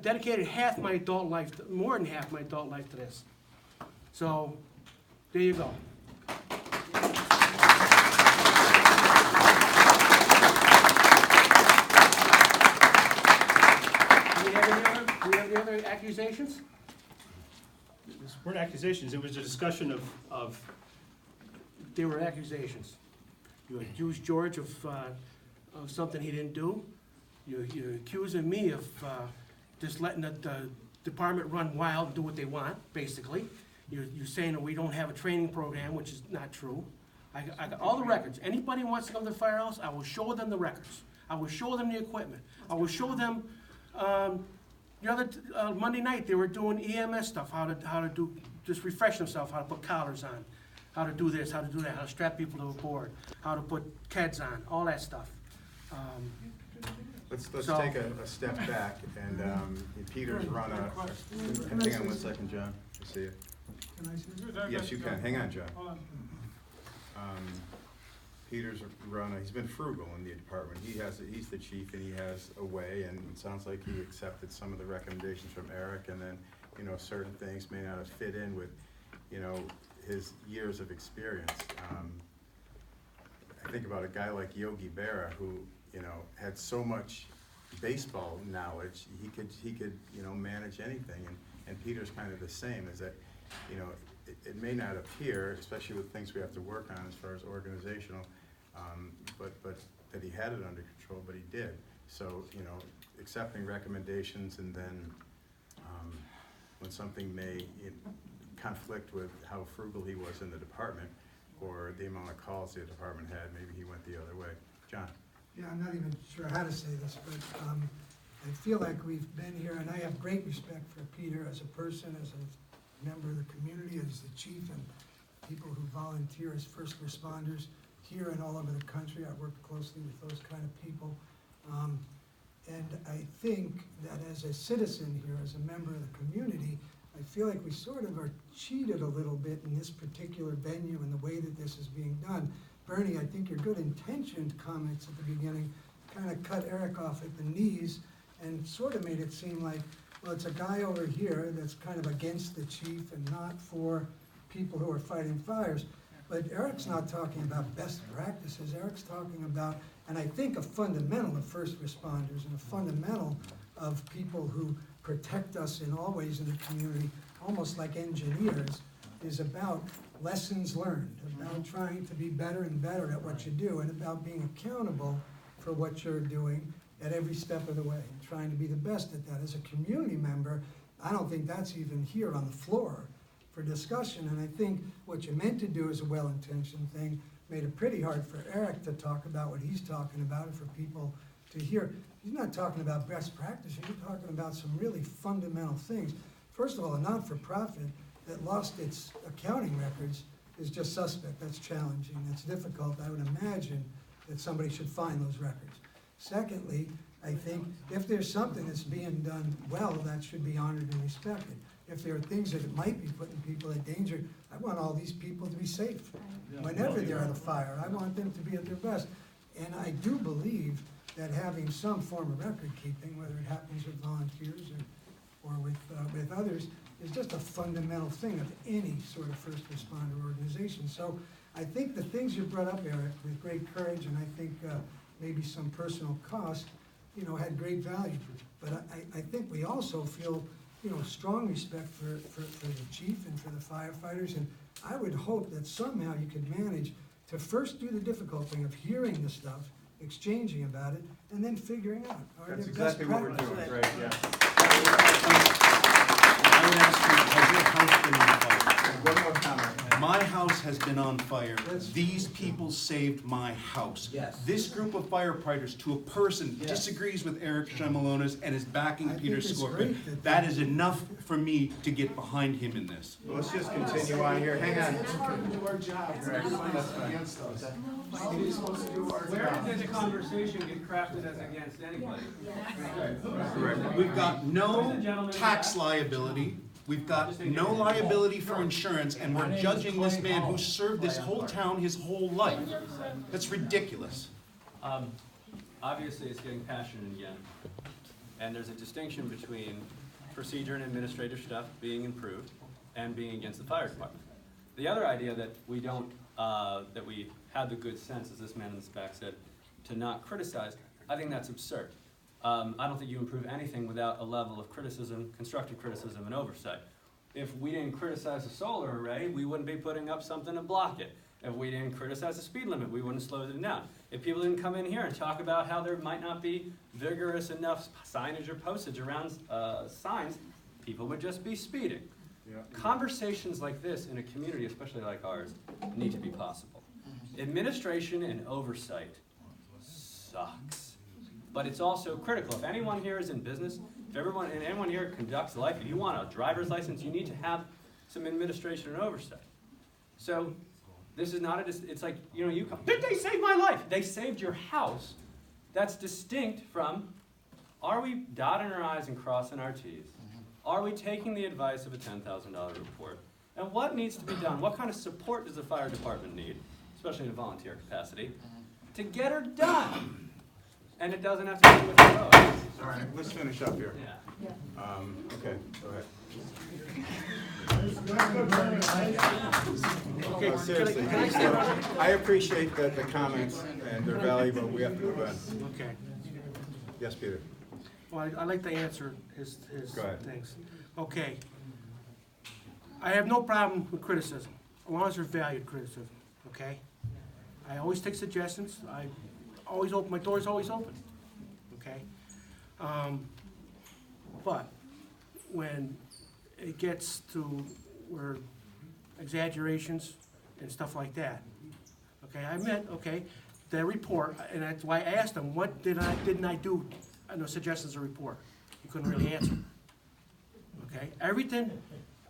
dedicated half my adult life, more than half my adult life to this. So, there you go. Do we have any other accusations? This weren't accusations, it was a discussion of There were accusations. You accused George of something he didn't do. You're accusing me of just letting the department run wild and do what they want, basically. You're saying that we don't have a training program, which is not true. I got all the records. Anybody who wants to come to the firehouse, I will show them the records. I will show them the equipment. I will show them, the other Monday night, they were doing EMS stuff, how to do, just refresh themselves, how to put collars on, how to do this, how to do that, how to strap people to a board, how to put KEDs on, all that stuff. Let's So- take a step back, and Peter's run a, hang on 1 second, John, I see you. Can I see? Yes, you can, hang on, John. Hold on. Peter's he's been frugal in the department. He's the chief, and he has a way, and it sounds like he accepted some of the recommendations from Eric, and then, certain things may not have fit in with, his years of experience. I think about a guy like Yogi Berra, who, had so much baseball knowledge, he could, manage anything, and Peter's kind of the same, is that, it may not appear, especially with things we have to work on as far as organizational, but that he had it under control, but he did. So, accepting recommendations, and then when something may conflict with how frugal he was in the department, or the amount of calls the department had, maybe he went the other way. John? Yeah, I'm not even sure how to say this, but I feel like we've been here, and I have great respect for Peter as a person, as a member of the community, as the chief, and people who volunteer as first responders here and all over the country. I work closely with those kind of people. And I think that as a citizen here, as a member of the community, I feel like we sort of are cheated a little bit in this particular venue and the way that this is being done. Bernie, I think your good intentioned comments at the beginning kind of cut Eric off at the knees and sort of made it seem like, well, it's a guy over here that's kind of against the chief and not for people who are fighting fires. But Eric's not talking about best practices. Eric's talking about, and I think a fundamental of first responders and a fundamental of people who protect us in all ways in the community, almost like engineers, is about lessons learned, about trying to be better and better at what you do, and about being accountable for what you're doing at every step of the way, and trying to be the best at that. As a community member, I don't think that's even here on the floor for discussion, and I think what you meant to do is a well-intentioned thing, made it pretty hard for Eric to talk about what he's talking about and for people to hear. He's not talking about best practices, you're talking about some really fundamental things. First of all, a not-for-profit that lost its accounting records is just suspect. That's challenging, that's difficult. I would imagine that somebody should find those records. Secondly, I think if there's something that's being done well, that should be honored and respected. If there are things that might be putting people in danger, I want all these people to be safe. Whenever they're at a fire, I want them to be at their best. And I do believe that having some form of record keeping, whether it happens with volunteers or with others, is just a fundamental thing of any sort of first responder organization. So I think the things you brought up, Eric, with great courage, and I think maybe some personal cost, had great value. But I think we also feel, strong respect for the chief and for the firefighters, and I would hope that somehow you could manage to first do the difficult thing of hearing the stuff, exchanging about it, and then figuring out. That's exactly what we're doing, right, yeah. I would ask you, has your house been in fire? One more comment. My house has been on fire. These people saved my house. Yes. This group of firefighters, to a person, Yes. disagrees with Eric Shemalonis and is backing I think Peter it's Scorpion. great That is enough for me to get behind him in this. Well, let's just continue on here. Hang on. We're trying to do our job. Everybody's against us. We're supposed to do our Where job. did this conversation get crafted as against anybody? We've got no Ladies and gentlemen, tax liability, we've got no liability for insurance, and we're judging this man who served this whole town his whole life. That's ridiculous. Obviously, it's getting passionate again. And there's a distinction between procedure and administrative stuff being improved and being against the fire department. The other idea that we don't, that we have the good sense, as this man in the back said, to not criticize, I think that's absurd. I don't think you improve anything without a level of criticism, constructive criticism and oversight. If we didn't criticize the solar array, we wouldn't be putting up something to block it. If we didn't criticize the speed limit, we wouldn't slow it down. If people didn't come in here and talk about how there might not be vigorous enough signage or postage around signs, people would just be speeding. Yeah. Conversations like this in a community, especially like ours, need to be possible. Administration and oversight sucks, but it's also critical. If anyone here is in business, if anyone here conducts life, if you want a driver's license, you need to have some administration and oversight. So this is not it's like, you know, you come, did they save my life? They saved your house. That's distinct from, are we dotting our I's and crossing our T's? Are we taking the advice of a $10,000 report? And what needs to be done? What kind of support does the fire department need, especially in a volunteer capacity, to get her done? And it doesn't have to do with the road. All right, let's finish up here. Yeah. Okay, go ahead. Okay, No, seriously, can I say one? I appreciate the comments, and they're valuable. We have to move on. Okay. Yes, Peter? Well, I'd like to answer his Go ahead. things. Okay. I have no problem with criticism, as long as there's valued criticism, okay? I always take suggestions. I always open, my door's always open, okay? But when it gets to where exaggerations and stuff like that, okay, I admit, okay, the report, and that's why I asked him, what didn't I do on the suggestions of report? He couldn't really answer. Okay, everything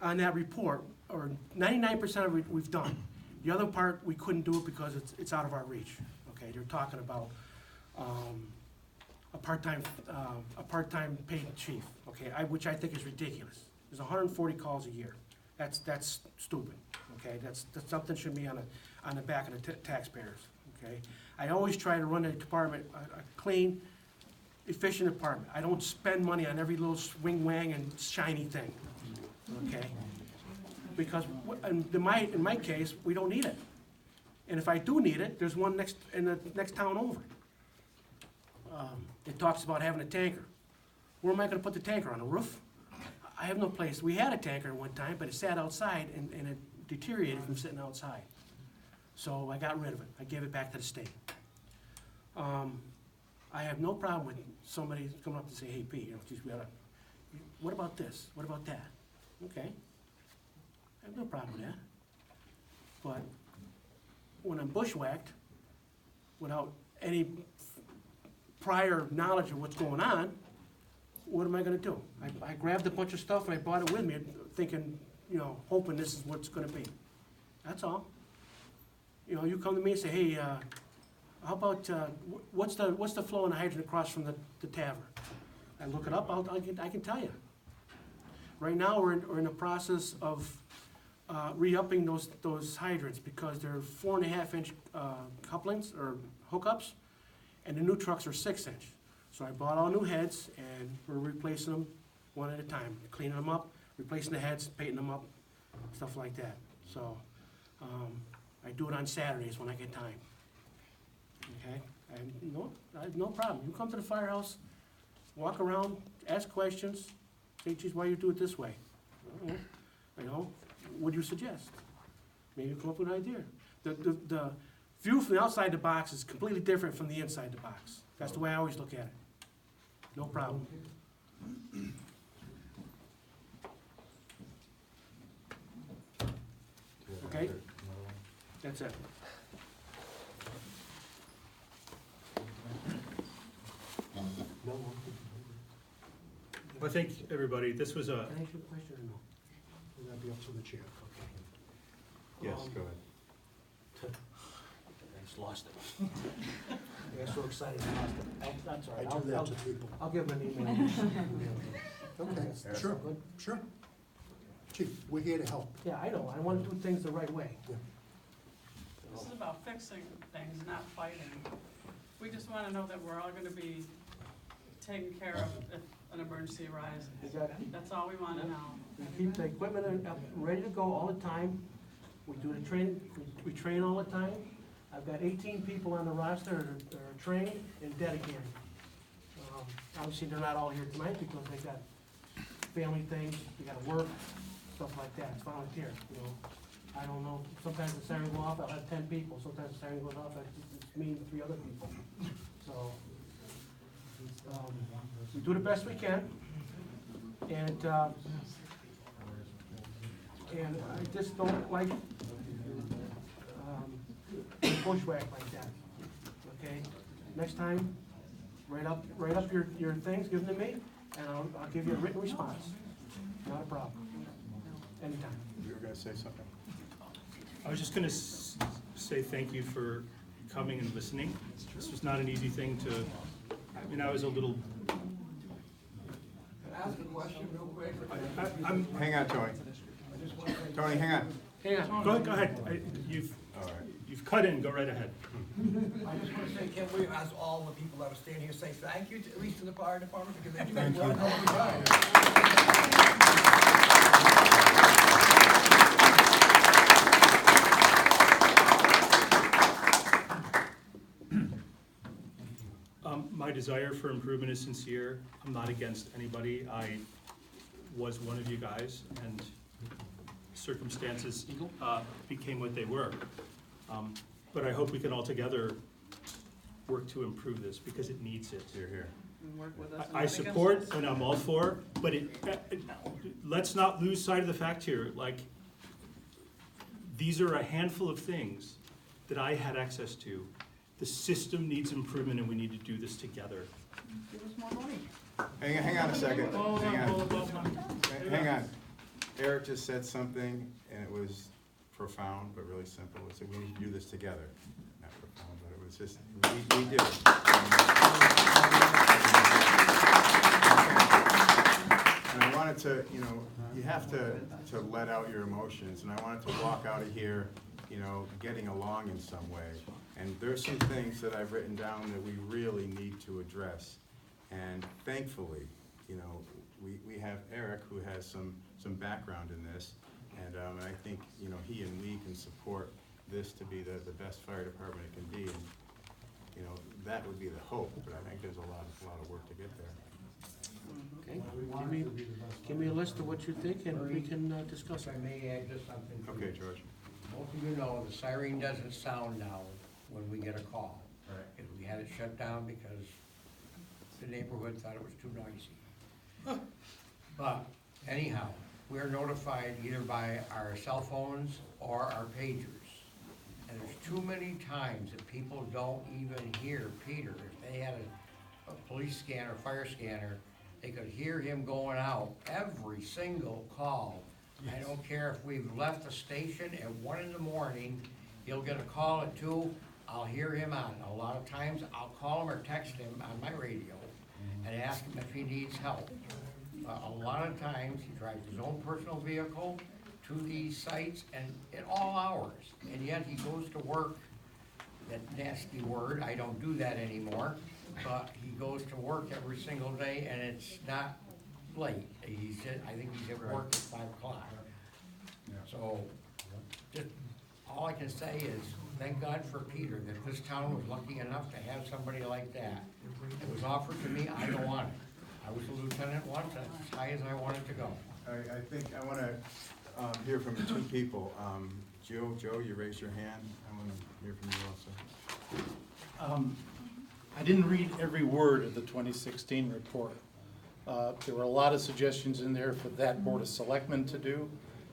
on that report, or 99% of it we've done. The other part, we couldn't do it because it's out of our reach. Okay, they're talking about a part-time paid chief, okay, which I think is ridiculous. There's 140 calls a year. That's stupid, okay? That's something should be on the back of the taxpayers, okay? I always try to run the department a clean, efficient department. I don't spend money on every little swing wang and shiny thing, okay? Because in my case, we don't need it. And if I do need it, there's one in the next town over. It talks about having a tanker. Where am I gonna put the tanker, on the roof? I have no place. We had a tanker at one time, but it sat outside and it deteriorated from sitting outside. So I got rid of it. I gave it back to the state. I have no problem with somebody coming up and say, hey, Pete, geez, what about this? What about that? Okay. I have no problem with that. But when I'm bushwhacked, without any prior knowledge of what's going on, what am I gonna do? I grabbed a bunch of stuff and I brought it with me, thinking, hoping this is what's gonna be. That's all. You come to me and say, hey, how about, what's the flow in the hydrant across from the tavern? I look it up, I can tell you. Right now, we're in the process of re-upping those hydrants because they're 4.5-inch couplings or hookups, and the new trucks are 6-inch. So I bought all new heads, and we're replacing them one at a time, cleaning them up, replacing the heads, painting them up, stuff like that. So I do it on Saturdays when I get time. Okay? I have no problem. You come to the firehouse, walk around, ask questions, say, geez, why you do it this way? What do you suggest? Maybe come up with an idea. The view from the outside the box is completely different from the inside the box. That's the way I always look at it. No problem. Okay? That's it. I think, everybody, this was a, Can I ask you a question or no? Will that be up to the chair? Yes, Um, go ahead. I just lost it. I got so excited I lost it. That's all I right. do that to people. I'll give him an email. Okay, sure, Good? sure. Chief, we're here to help. Yeah, I know. I want to do things the right way. Yeah. This is about fixing things, not fighting. We just wanna know that we're all gonna be taken care of if an emergency arises. Exactly. That's all we wanna know. We keep the equipment ready to go all the time. We do the train, we train all the time. I've got 18 people on the roster that are trained and dedicated. Obviously, they're not all here tonight because they got family things, they gotta work, stuff like that. It's volunteer, you know. I don't know, sometimes the siren goes off, I'll have 10 people. Sometimes the siren goes off, it's me and 3 other people. So, we do the best we can. And I just don't like bushwhack like that, okay? Next time, write up your things, give them to me, and I'll give you a written response. Not a problem. Anytime. You were gonna say something? I was just gonna say thank you for coming and listening. This was not an easy thing to, I mean, I was a little, Can I ask a question real quick? I'm, Hang on, Tony. Tony, hang on. Hang on. go ahead. You've cut in, go right ahead. I just want to say, can we ask all the people that are standing here, say thank you, at least to the fire department, because they do a lot of time. My desire for improvement is sincere. I'm not against anybody. I was one of you guys, and circumstances became what they were. But I hope we can all together work to improve this, because it needs it. You're here. And work with us and I not against support us. and I'm all for, but let's not lose sight of the fact here, like, these are a handful of things that I had access to. The system needs improvement and we need to do this together. Give us more money. Hang on a second. Hold Hang on, on. hold on. Hang on. Eric just said something, and it was profound, but really simple. He said, we need to do this together. Not profound, but it was just, we did it. And I wanted to, you know, you have to let out your emotions, and I wanted to walk out of here, you know, getting along in some way. And there's some things that I've written down that we really need to address. And thankfully, you know, we have Eric, who has some background in this, and I think, you know, he and we can support this to be the best fire department it can be. And, you know, that would be the hope, but I think there's a lot of work to get there. Okay, give me a list of what you think, and we can discuss If it. I may add just something. to Okay, you. George. Most of you know, the siren doesn't sound now when we get a call. Right. And we had it shut down because the neighborhood thought it was too noisy. But anyhow, we're notified either by our cell phones or our pagers. And there's too many times that people don't even hear Peter. If they had a police scanner, fire scanner, they could hear him going out every single call. I don't care if we've left the station at 1 in the morning, he'll get a call at 2, I'll hear him on. A lot of times, I'll call him or text him on my radio and ask him if he needs help. A lot of times, he drives his own personal vehicle to these sites and at all hours. And yet, he goes to work, that nasty word, I don't do that anymore, but he goes to work every single day and it's not late. I think he's at work at 5 o'clock. So, just, all I can say is, thank God for Peter, that this town was lucky enough to have somebody like that. It was offered to me, I don't want it. I was a lieutenant once, that's as high as I wanted to go. I think I want to hear from 2 people. Joe, you raised your hand. I want to hear from you also. I didn't read every word of the 2016 report. There were a lot of suggestions in there for that Board of Selectmen to do,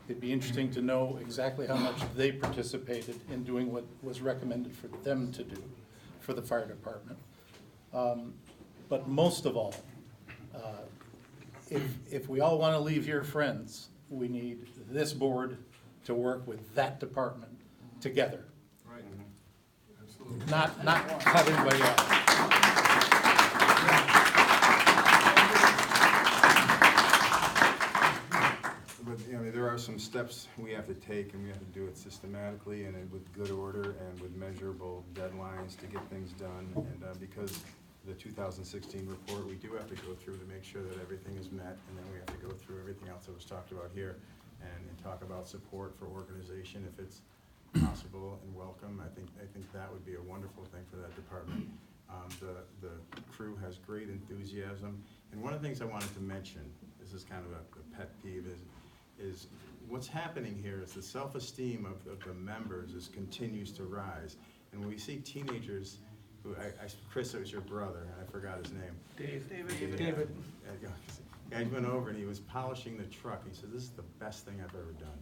It'd be interesting to know exactly how much they participated in doing what was recommended for them to do for the fire department. But most of all, if we all want to leave here friends, we need this board to work with that department together. Right. Not cut everybody off. But, you know, there are some steps we have to take, and we have to do it systematically and with good order and with measurable deadlines to get things done. And because the 2016 report, we do have to go through to make sure that everything is met, and then we have to go through everything else that was talked about here and talk about support for organization if it's possible and welcome. I think that would be a wonderful thing for that department. The crew has great enthusiasm, and one of the things I wanted to mention, this is kind of a pet peeve, is what's happening here is the self-esteem of the members continues to rise. And when we see teenagers who, Chris, it was your brother, and I forgot his name. David. Yeah, he went over and he was polishing the truck. He said, "This is the best thing I've ever done."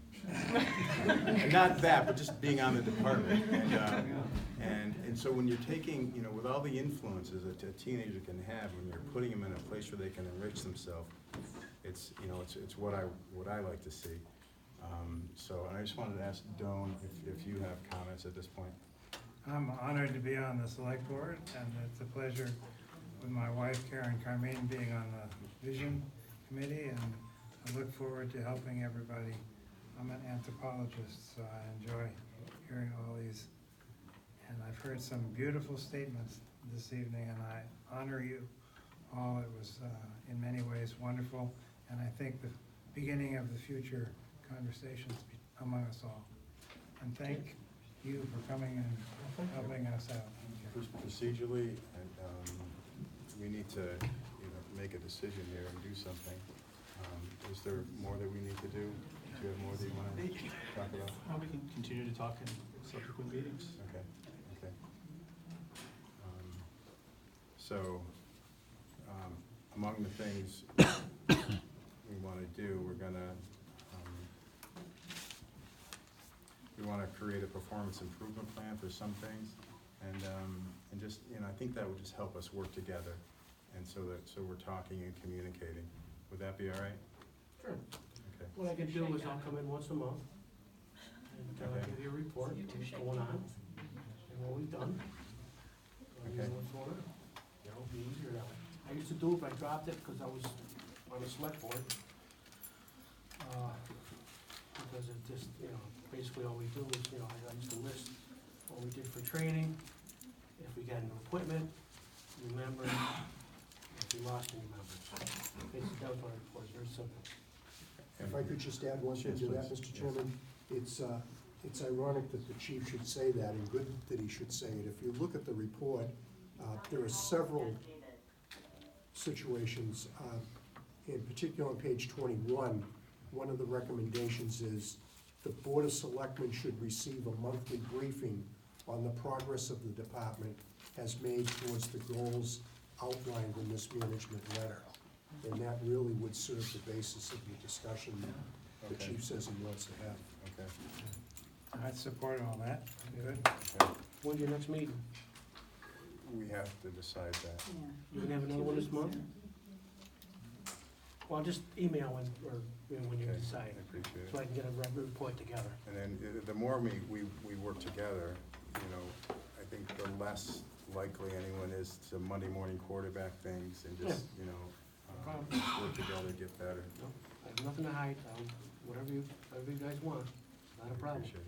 And not that, but just being on the department. And so when you're taking, you know, with all the influences that a teenager can have, when you're putting them in a place where they can enrich themselves, it's, you know, it's what I like to see. So, and I just wanted to ask Doan if you have comments at this point. I'm honored to be on the select board, and it's a pleasure with my wife Karen Carmine being on the vision committee, and I look forward to helping everybody. I'm an anthropologist, so I enjoy hearing all these, and I've heard some beautiful statements this evening, and I honor you all. It was in many ways wonderful, and I think the beginning of the future conversations among us all. And thank you for coming and helping us out. Procedurally, and we need to, you know, make a decision here and do something. Is there more that we need to do? Do you have more that you want to talk about? Well, we can continue to talk in subsequent meetings. Okay. So, among the things we want to do, we want to create a performance improvement plan for some things, and just, you know, I think that would just help us work together, and so we're talking and communicating. Would that be all right? Sure. Okay. What I can do is I'll come in once a month and Okay. give you a report of what's going on and what we've done. Okay. What's going on. You know, it'll be easier that way. I used to do it, but I dropped it because I was on the select board. Because it just, you know, basically all we do is, you know, I used to list what we did for training, if we got new equipment, new members, if we lost any members. Basically, that was my report, it's very simple. If I could just add one thing to that, Mr. Chairman, it's ironic that the chief should say that, and good that he should say it. If you look at the report, there are several situations, in particular on page 21, one of the recommendations is the Board of Selectmen should receive a monthly briefing on the progress of the department as made towards the goals outlined in this management letter. And that really would serve the basis of the discussion that the chief says he wants to have. Okay. I support all that. Good. Okay. When's your next meeting? We have to decide that. You gonna have another one this month? Well, just email when you Okay. decide, I appreciate it. so I can get a report together. And then the more we work together, you know, I think the less likely anyone is to Monday morning quarterback things and just, you know, work together, get better. No, I have nothing to hide, whatever you guys want, not a problem, Appreciate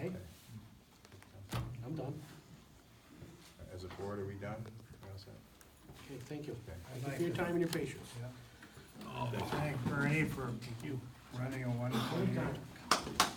it. okay? I'm done. As a board, are we done? We all set? Okay, thank you. Okay. Thank you for your time and your patience. Thank Bernie for running a wonderful meeting. Anytime.